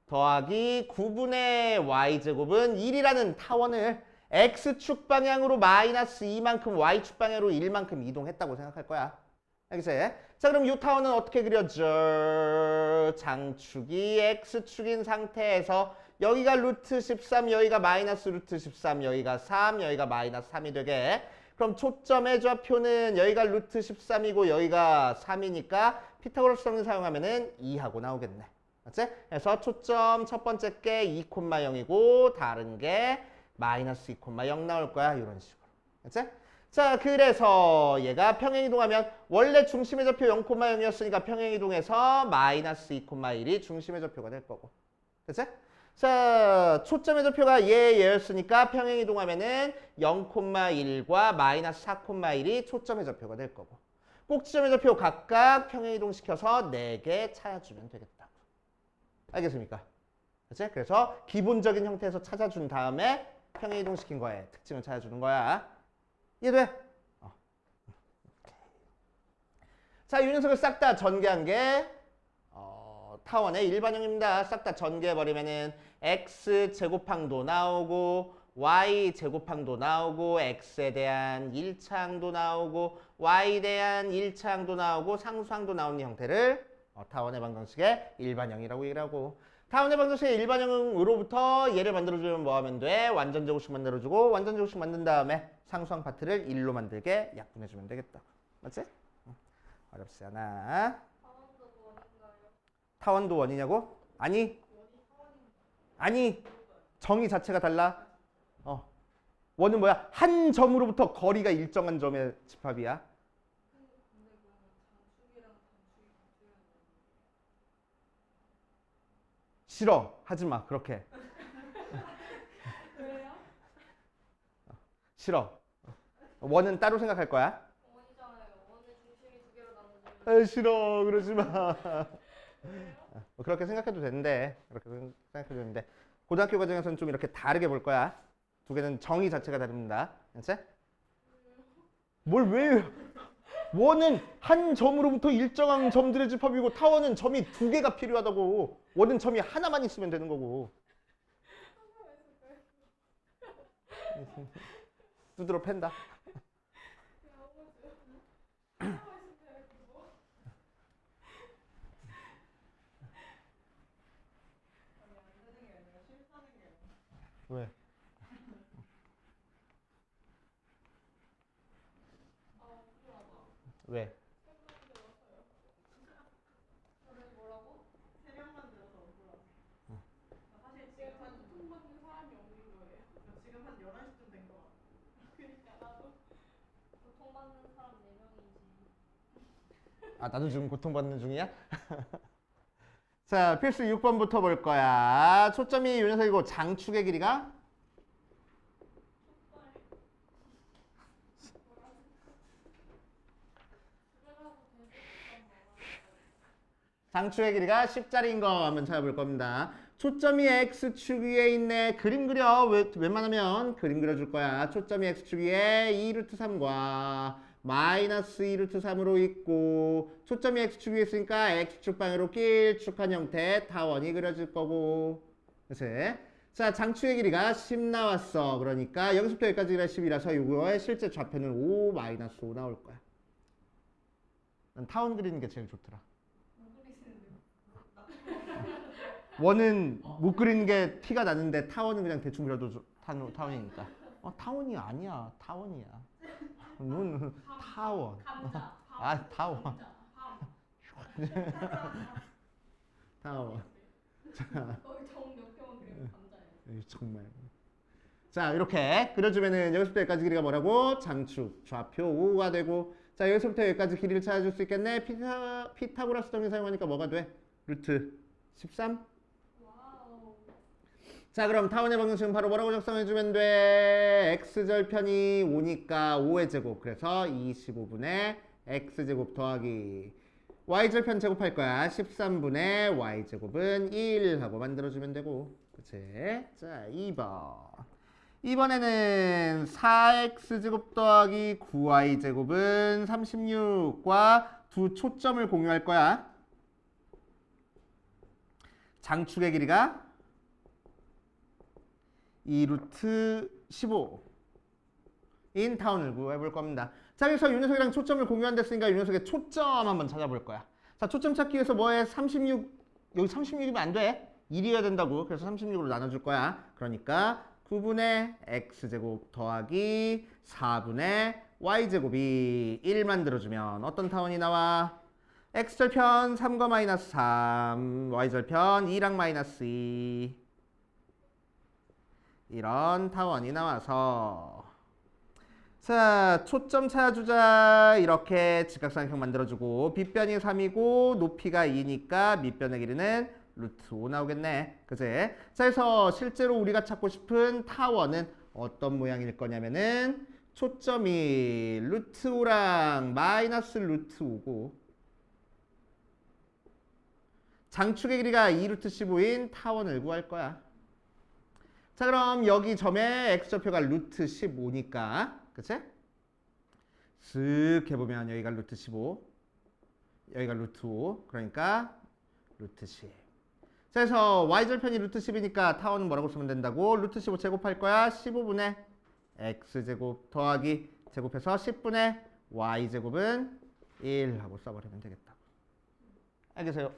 더하기 9분의 y제곱은 1이라는 타원을 x축 방향으로 마이너스 2만큼 y축 방향으로 1만큼 이동했다고 생각할 거야. 알겠지? 자, 그럼 이 타원은 어떻게 그려져? 장축이 x축인 상태에서 여기가 루트 13, 여기가 마이너스 루트 13, 여기가 3, 여기가 마이너스 3이 되게. 그럼 초점의 좌표는 여기가 루트 13이고 여기가 3이니까 피타고라스 정리 사용하면은 2하고 나오겠네. 맞지? 그래서 초점 첫 번째 게 2,0이고 다른 게 마이너스 2,0 나올 거야. 이런 식으로. 맞지? 자, 그래서 얘가 평행이동하면 원래 중심의 좌표 0,0이었으니까 평행이동해서 마이너스 2,1이 중심의 좌표가 될 거고. 그치? 자, 초점의 좌표가 얘였으니까 평행이동하면은 0,1과 마이너스 4,1이 초점의 좌표가 될 거고. 꼭지점의 좌표 각각 평행이동시켜서 4개 찾아주면 되겠다. 알겠습니까? 그치? 그래서 기본적인 형태에서 찾아준 다음에 평행이동시킨 거에 특징을 찾아주는 거야. 이해돼? 자, 이 녀석을 싹 다 전개한 게 타원의 일반형입니다. 싹 다 전개해버리면은 x 제곱항도 나오고 y 제곱항도 나오고 x에 대한 1차항도 나오고 y에 대한 1차항도 나오고 상수항도 나오는 형태를 타원의 방정식의 일반형이라고 얘기를 하고, 타원의 방정식의 일반형으로부터 얘를 만들어주면 뭐 하면 돼? 완전 제곱식 만들어주고 완전 제곱식 만든 다음에 상수항 파트를 1로 만들게 약분해주면 되겠다. 맞지? 어렵지 않아. 타원도 원인가요? 타원도 원이냐고? 아니. 아니. 정의 자체가 달라. 원은 뭐야? 한 점으로부터 거리가 일정한 점의 집합이야. 근데 그러면 장축이랑 단축이 같으면 싫어. 하지 마. 그렇게. 왜요? 싫어. 원은 따로 생각할 거야. 원이잖아요. 원의 중심이 두 개로 나눠지면. 싫어. 그러지 마. 왜요? 그렇게 생각해도 되는데. 그렇게 생각해도 되는데. 고등학교 과정에서는 좀 이렇게 다르게 볼 거야. 두 개는 정의 자체가 다릅니다. 알았지? 뭘 왜? 원은 한 점으로부터 일정한 점들의 집합이고 타원은 점이 두 개가 필요하다고. 원은 점이 하나만 있으면 되는 거고. 두드러 팬다. 왜? 왜? 저는 뭐라고? 세 명만 들어서 억울하고. 사실 지금 한 고통받는 사람이 없는 거예요. 지금 한 11시쯤 된 거 같아. 그러니까 나도 고통받는 사람 4명이지. 아, 나도 지금 고통받는 중이야? 자, 필수 6번부터 볼 거야. 초점이 요 녀석이고 장축의 길이가 장축의 길이가 10짜리인 거 한번 찾아볼 겁니다. 초점이 X축 위에 있네. 그림 그려. 웬만하면 그림 그려줄 거야. 초점이 X축 위에 2루트 3과 마이너스 2루트 3으로 있고 초점이 X축 위에 있으니까 X축 방향으로 길쭉한 형태 타원이 그려질 거고 그치? 자, 장축의 길이가 10 나왔어. 그러니까 여기서부터 여기까지가 10이라서 이거의 실제 좌표는 5 마이너스 5 나올 거야. 난 타원 그리는 게 제일 좋더라. 원은 못 그리는 게 티가 나는데 타원은 그냥 대충 그려도 타원이니까. 타원이 아니야. 타원이야. 넌 타원. 감자. 아, 타원. 타원. 자, 거기 정몇 개만 그리면 감자예요. 정말. 자, 이렇게 그려주면은 여기서부터 여기까지 길이가 뭐라고? 장축, 좌표 5가 되고 자, 여기서부터 여기까지 길이를 찾아줄 수 있겠네. 피타고라스 정리 사용하니까 뭐가 돼? 루트 13? 와우. 자, 그럼 타원의 방정식은 바로 뭐라고 작성해주면 돼? x절편이 5니까 5의 제곱. 그래서 25분의 x제곱 더하기 y절편 제곱할 거야. 13분의 y제곱은 1 하고 만들어주면 되고. 그치? 자, 2번. 이번에는 4x제곱 더하기 9y제곱은 36과 두 초점을 공유할 거야. 장축의 길이가 2루트 15인 타원을 구해볼 겁니다. 자, 그래서 이 녀석이랑 초점을 공유한댔으니까 이 녀석의 초점 한번 찾아볼 거야. 자, 초점 찾기 위해서 뭐해? 36, 여기 36이면 안 돼. 1이어야 된다고. 그래서 36으로 나눠줄 거야. 그러니까 9분의 x제곱 더하기 4분의 y제곱이 1 만들어주면 어떤 타원이 나와? x절편 3과 마이너스 3, y절편 2랑 마이너스 2 이런 타원이 나와서 자, 초점 찾아주자. 이렇게 직각삼각형 만들어주고 빗변이 3이고 높이가 2니까 밑변의 길이는 루트 5 나오겠네. 그치? 자, 그래서 실제로 우리가 찾고 싶은 타원은 어떤 모양일 거냐면은 초점이 루트 5랑 마이너스 루트 5고 장축의 길이가 2루트 15인 타원을 구할 거야. 자, 그럼 여기 점에 x좌표가 루트 15니까 그치? 쓱 해보면 여기가 루트 15 여기가 루트 5 그러니까 루트 10. 자, 그래서 y절편이 루트 10이니까 타원은 뭐라고 쓰면 된다고? 루트 15 제곱할 거야. 15분의 x제곱 더하기 제곱해서 10분의 y제곱은 1 하고 써버리면 되겠다. 알겠어요?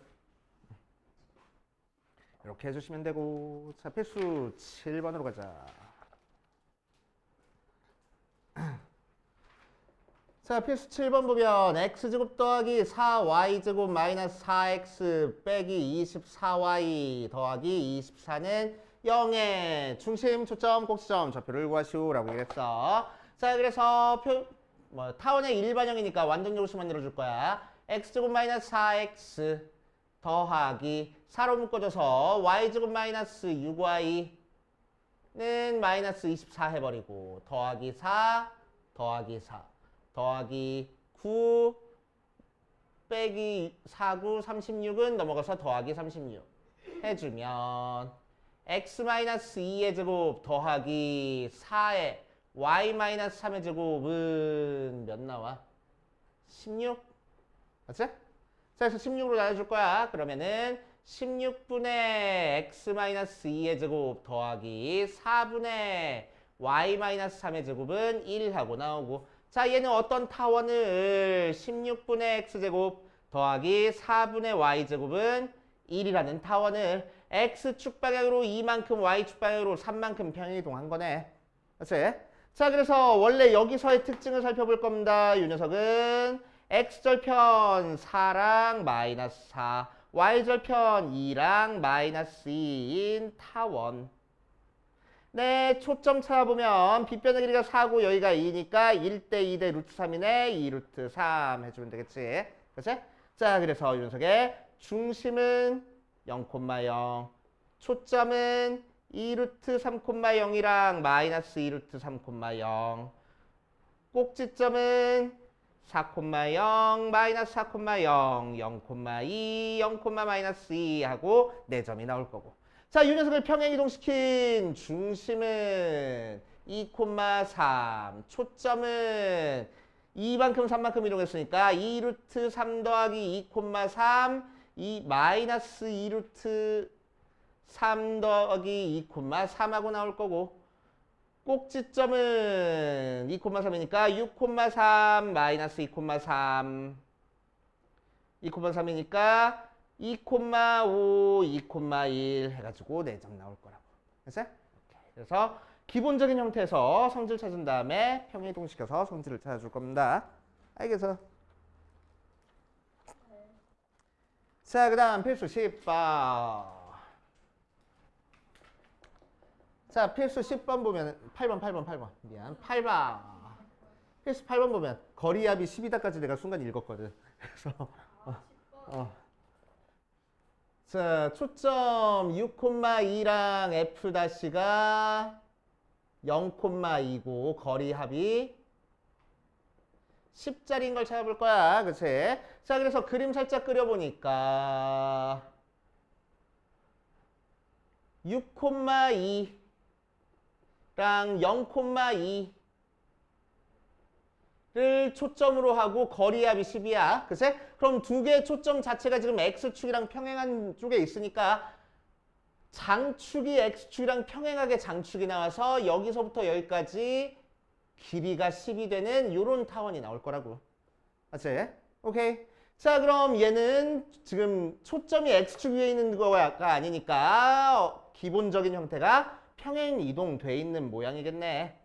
이렇게 해주시면 되고 자, 필수 7번으로 가자. 자, 필수 7번 보면 x제곱 더하기 4y제곱 마이너스 4x 빼기 24y 더하기 24는 0의 중심, 초점, 꼭지점 좌표를 구하시오라고 얘기했어. 자, 그래서 타원의 일반형이니까 완전요식 만들어줄 거야. x제곱 마이너스 4x 더하기 4로 묶어줘서 y제곱 마이너스 6y는 마이너스 24 해버리고 더하기 4 더하기 4 더하기 9 빼기 4, 9, 36은 넘어가서 더하기 36 해주면 x-2의 제곱 더하기 4의 y-3의 제곱은 몇 나와? 16? 맞지? 자, 그래서 16으로 나눠줄 거야. 그러면은 16분의 x-2의 제곱 더하기 4분의 y-3의 제곱은 1 하고 나오고 자, 얘는 어떤 타원을 16분의 x제곱 더하기 4분의 y제곱은 1이라는 타원을 x축 방향으로 2만큼 y축 방향으로 3만큼 평행이동한 거네. 그치? 자, 그래서 원래 여기서의 특징을 살펴볼 겁니다. 이 녀석은 x절편 4랑 마이너스 4, y절편 2랑 마이너스 2인 타원. 네, 초점 찾아보면 빗변의 길이가 4고 여기가 2니까 1대 2대 루트 3이네. 2 루트 3 해주면 되겠지. 그치? 자, 그래서 이 녀석의 중심은 0,0. 초점은 2루트 3,0이랑 마이너스 2루트 3,0. 꼭지점은 4,0 마이너스 4,0 0,2 0, 마이너스 2 하고 4점이 나올 거고. 자, 이 녀석을 평행이동시킨 중심은 2,3 초점은 2만큼 3만큼 이동했으니까 2루트 3 더하기 2,3 이 마이너스 2루트 3 더하기 2,3하고 나올 거고 꼭지점은 2,3이니까 6,3 마이너스 2,3 2,3이니까 2,5 2,1 해가지고 4점 나올 거라고. 됐어요? 그래서 기본적인 형태에서 성질 찾은 다음에 평행이동시켜서 성질을 찾아줄 겁니다. 알겠어? 자, 그 다음 필수 10번. 자, 필수 10번 보면 8번. 미안. 8번. 필수 8번 보면 거리압이 10이다까지 내가 순간 읽었거든. 그래서 자, 초점 6,2랑 F' 0,2고 거리 합이 10짜리인 걸 찾아볼 거야. 그치? 자, 그래서 그림 살짝 그려보니까 6,2랑 0,2를 초점으로 하고 거리 합이 10이야. 그치? 그럼 두 개의 초점 자체가 지금 X축이랑 평행한 쪽에 있으니까 장축이 X축이랑 평행하게 장축이 나와서 여기서부터 여기까지 길이가 10이 되는 요런 타원이 나올 거라고. 맞지? 오케이. 자, 그럼 얘는 지금 초점이 X축 위에 있는 거가 아니니까 기본적인 형태가 평행 이동돼 있는 모양이겠네.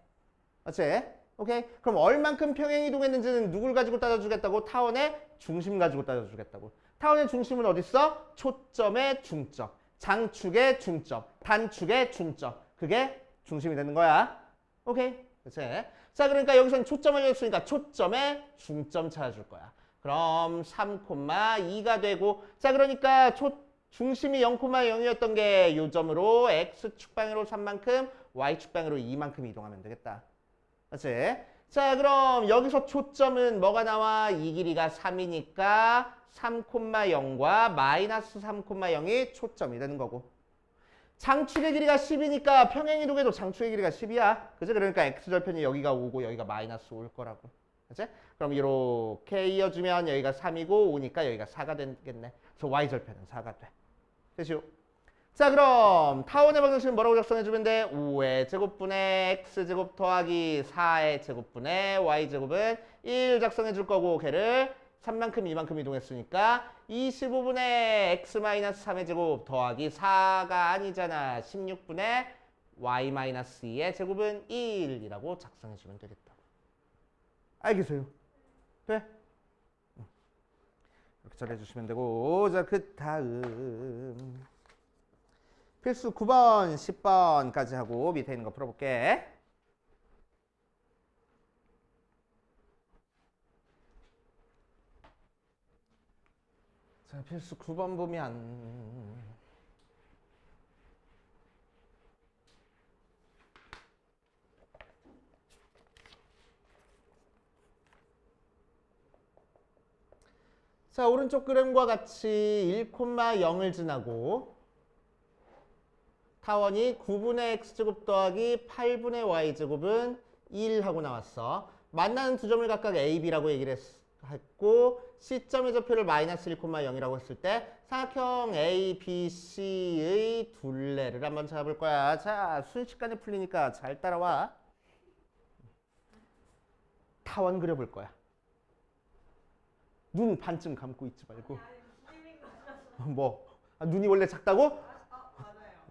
맞지? 오케이. 그럼 얼만큼 평행 이동했는지는 누굴 가지고 따져주겠다고? 타원의 중심 가지고 따져주겠다고. 타원의 중심은 어디 있어? 초점의 중점. 장축의 중점, 단축의 중점. 그게 중심이 되는 거야. 오케이? 그치? 자, 그러니까 여기서는 초점을 줬으니까 초점의 중점 찾아줄 거야. 그럼 3,2가 되고, 자, 그러니까 중심이 0,0이었던 게 요 점으로 X축방으로 3만큼, Y축방으로 2만큼 이동하면 되겠다. 맞지? 자, 그럼 여기서 초점은 뭐가 나와? 이 길이가 3이니까 3,0과 마이너스 3,0이 초점이 되는 거고. 장축의 길이가 10이니까 평행이동에도 장축의 길이가 10이야. 그치? 그러니까 X절편이 여기가 5고 여기가 마이너스 5일 거라고. 그치? 그럼 이렇게 이어주면 여기가 3이고 5니까 여기가 4가 되겠네. 그래서 Y절편은 4가 돼. 됐죠? 자, 그럼 타원의 방정식은 뭐라고 작성해주면 돼? 5의 제곱분의 X제곱 더하기 4의 제곱분의 Y제곱은 1 작성해줄 거고 걔를 3만큼 2만큼 이동했으니까 25분의 X-3의 제곱 더하기 4가 아니잖아. 16분의 Y-2의 제곱은 1이라고 작성해주면 되겠다. 알겠어요? 돼? 이렇게 처리해주시면 되고. 자, 그 다음 필수 9번, 10번까지 하고 밑에 있는 거 풀어볼게. 자, 필수 9번 보면 자, 오른쪽 그림과 같이 1,0을 지나고 타원이 9분의 X제곱 더하기 8분의 Y제곱은 1 하고 나왔어. 만나는 두 점을 각각 A, B라고 얘기를 했고 C점의 좌표를 마이너스 1,0이라고 했을 때 삼각형 A, B, C의 둘레를 한번 찾아볼 거야. 자, 순식간에 풀리니까 잘 따라와. 타원 그려볼 거야. 눈 반쯤 감고 있지 말고. 뭐? 아, 눈이 원래 작다고? 맞아요.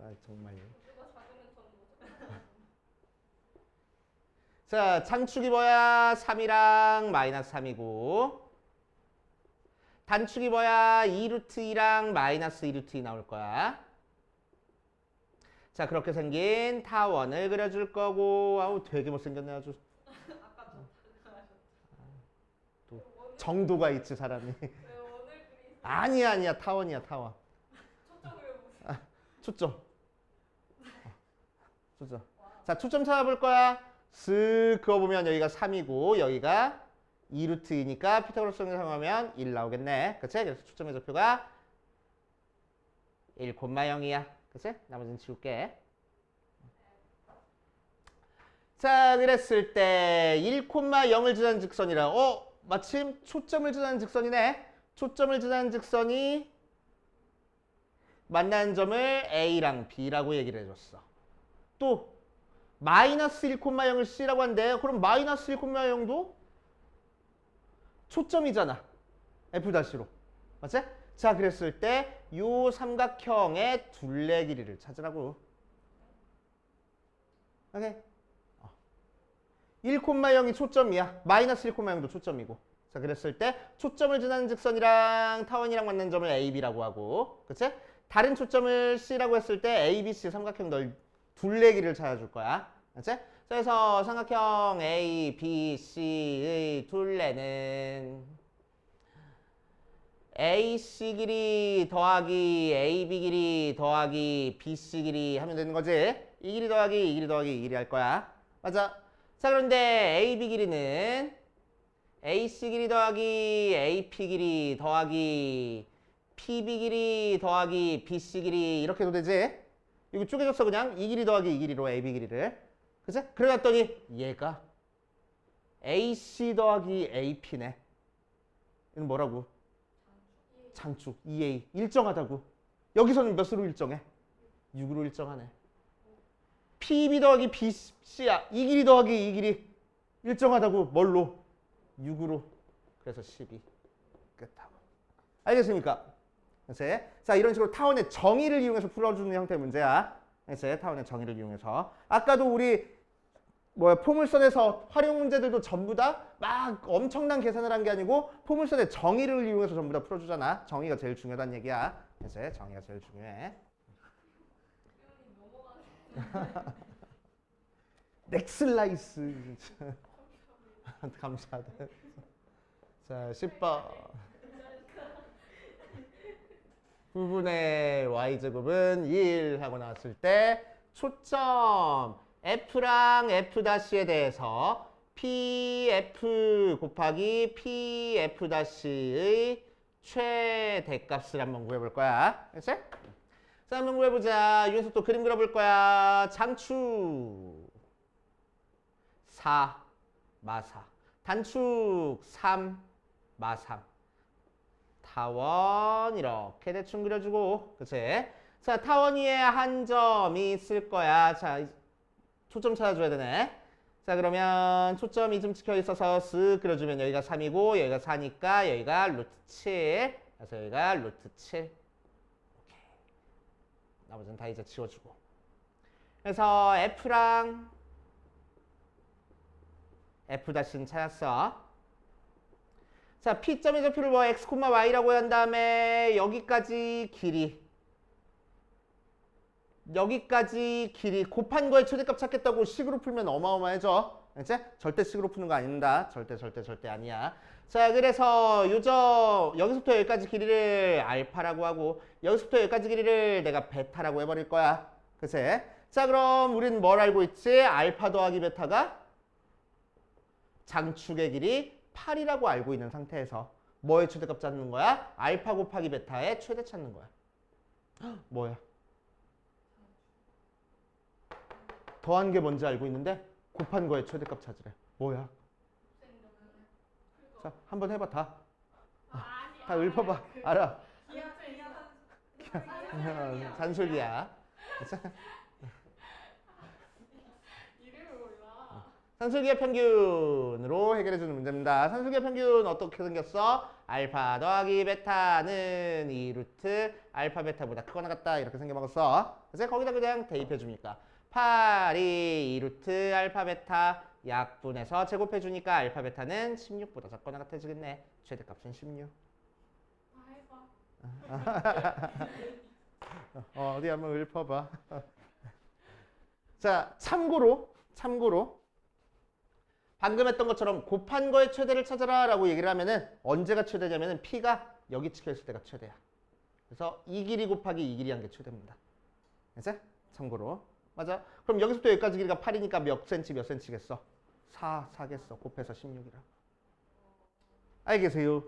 아, 정말. 누가 작으면 저는 못 자, 장축이 뭐야? 3이랑 마이너스 3이고 단축이 뭐야? 2루트 2랑 마이너스 2루트 2 나올 거야. 자, 그렇게 생긴 타원을 그려줄 거고. 아우, 되게 못생겼네 아주. 아까 좀 또 정도가 있지 사람이. 왜 오늘 그리 아니야 타원이야 타원. 초점을 초점. 초점. 자, 초점 찾아볼 거야. 쓱 그어보면 여기가 3이고 여기가 2루트이니까 피타고라스 정리 사용하면 1 나오겠네. 그치? 그래서 초점의 좌표가 1,0이야. 그치? 나머지는 지울게. 자, 그랬을 때 1,0을 지나는 직선이라 마침 초점을 지나는 직선이네. 초점을 지나는 직선이 만나는 점을 A랑 B라고 얘기를 해줬어. 또 마이너스 1,0을 C라고 한대. 그럼 마이너스 1,0도 초점이잖아. F'로. 맞지? 자, 그랬을 때 요 삼각형의 둘레 길이를 찾으라고. 오케이? 1,0이 초점이야. 마이너스 1,0도 초점이고. 자, 그랬을 때 초점을 지나는 직선이랑 타원이랑 만나는 점을 A, B라고 하고, 그치? 다른 초점을 C라고 했을 때 A, B, C 삼각형 둘레 길이를 찾아줄 거야. 그치? 그래서 삼각형 A, B, C의 둘레는 AC 길이 더하기 AB 길이 더하기 BC 길이 하면 되는 거지. 이 길이 더하기 이 길이 더하기 이 길이 할 거야. 맞아. 자, 그런데 AB 길이는 AC 길이 더하기 AP 길이 더하기 PB 길이 더하기 BC 길이 이렇게 해도 되지? 이거 쪼개줬어 그냥 이 길이 더하기 이 길이로 AB 길이를. 그치? 그래놨더니 얘가 AC 더하기 AP네. 이건 뭐라고? 장축 2A 일정하다고. 여기서는 몇으로 일정해? 6으로 일정하네. PB 더하기 BC야. 이 길이 더하기 이 길이 일정하다고. 뭘로? 6으로. 그래서 12. 끝하고. 알겠습니까? 그치? 자, 이런 식으로 타원의 정의를 이용해서 풀어주는 형태의 문제야. 그치? 타원의 정의를 이용해서. 아까도 우리 포물선에서 활용 문제들도 전부 다 막 엄청난 계산을 한 게 아니고 포물선의 정의를 이용해서 전부 다 풀어주잖아. 정의가 제일 중요하다는 얘기야. 그치? 정의가 제일 중요해. 넥슬라이스. 감사하다. 자, 10번. 부분의 y제곱은 1 하고 나왔을 때 초점 F랑 F'에 대해서 PF 곱하기 PF'의 최대값을 한번 구해볼 거야. 그치? 자, 한번 구해보자. 여기서 또 그림 그려볼 거야. 장축 4, 마4. 단축 3, 마3. 타원 이렇게 대충 그려주고. 그치? 자, 타원 위에 한 점이 있을 거야. 자, 초점 찾아줘야 되네. 자, 그러면 초점이 좀 찍혀 있어서 쓱 그려주면 여기가 3이고 여기가 4니까 여기가 루트 7. 그래서 여기가 루트 7. 오케이. 나머지는 다 이제 지워주고. 그래서 F랑 F'는 찾았어. 자, P점의 좌표를 X, Y라고 한 다음에 여기까지 길이 곱한 거에 최대값 찾겠다고 식으로 풀면 어마어마해져. 그치? 절대식으로 푸는 거 아닙니다. 절대 아니야. 자, 그래서 여기서부터 여기까지 길이를 알파라고 하고 여기서부터 여기까지 길이를 내가 베타라고 해버릴 거야. 그치? 자, 그럼 우린 뭘 알고 있지? 알파 더하기 베타가 장축의 길이 8이라고 알고 있는 상태에서 뭐의 최대값 찾는 거야? 알파 곱하기 베타의 최대 찾는 거야. 뭐야? 더한 게 뭔지 알고 있는데 곱한 거에 최대값 찾으래. 뭐야? 자, 한번 해봐 다. 다 읊어봐. 알아. 산술기야. 이름을 몰라. 산술기의 평균으로 해결해주는 문제입니다. 산술기의 평균 어떻게 생겼어? 알파 더하기 베타는 2루트 알파 베타보다 크거나 같다 이렇게 생겨먹었어. 그래서 거기다 그냥 대입해주니까 8이 2루트 알파 베타 약분해서 제곱해주니까 알파 베타는 16보다 작거나 같아지겠네. 최대값은 16. 다 해봐. 어디 한번 읊어봐. 자, 참고로 방금 했던 것처럼 곱한 거의 최대를 찾아라 라고 얘기를 하면은 언제가 최대냐면은 P가 여기 찍혀 있을 때가 최대야. 그래서 이 길이 곱하기 이 길이 한 게 최대입니다. 알지? 참고로. 맞아. 그럼 여기서부터 여기까지 길이가 8이니까 몇 cm겠어? 4겠어. 곱해서 16이라. 알겠어요?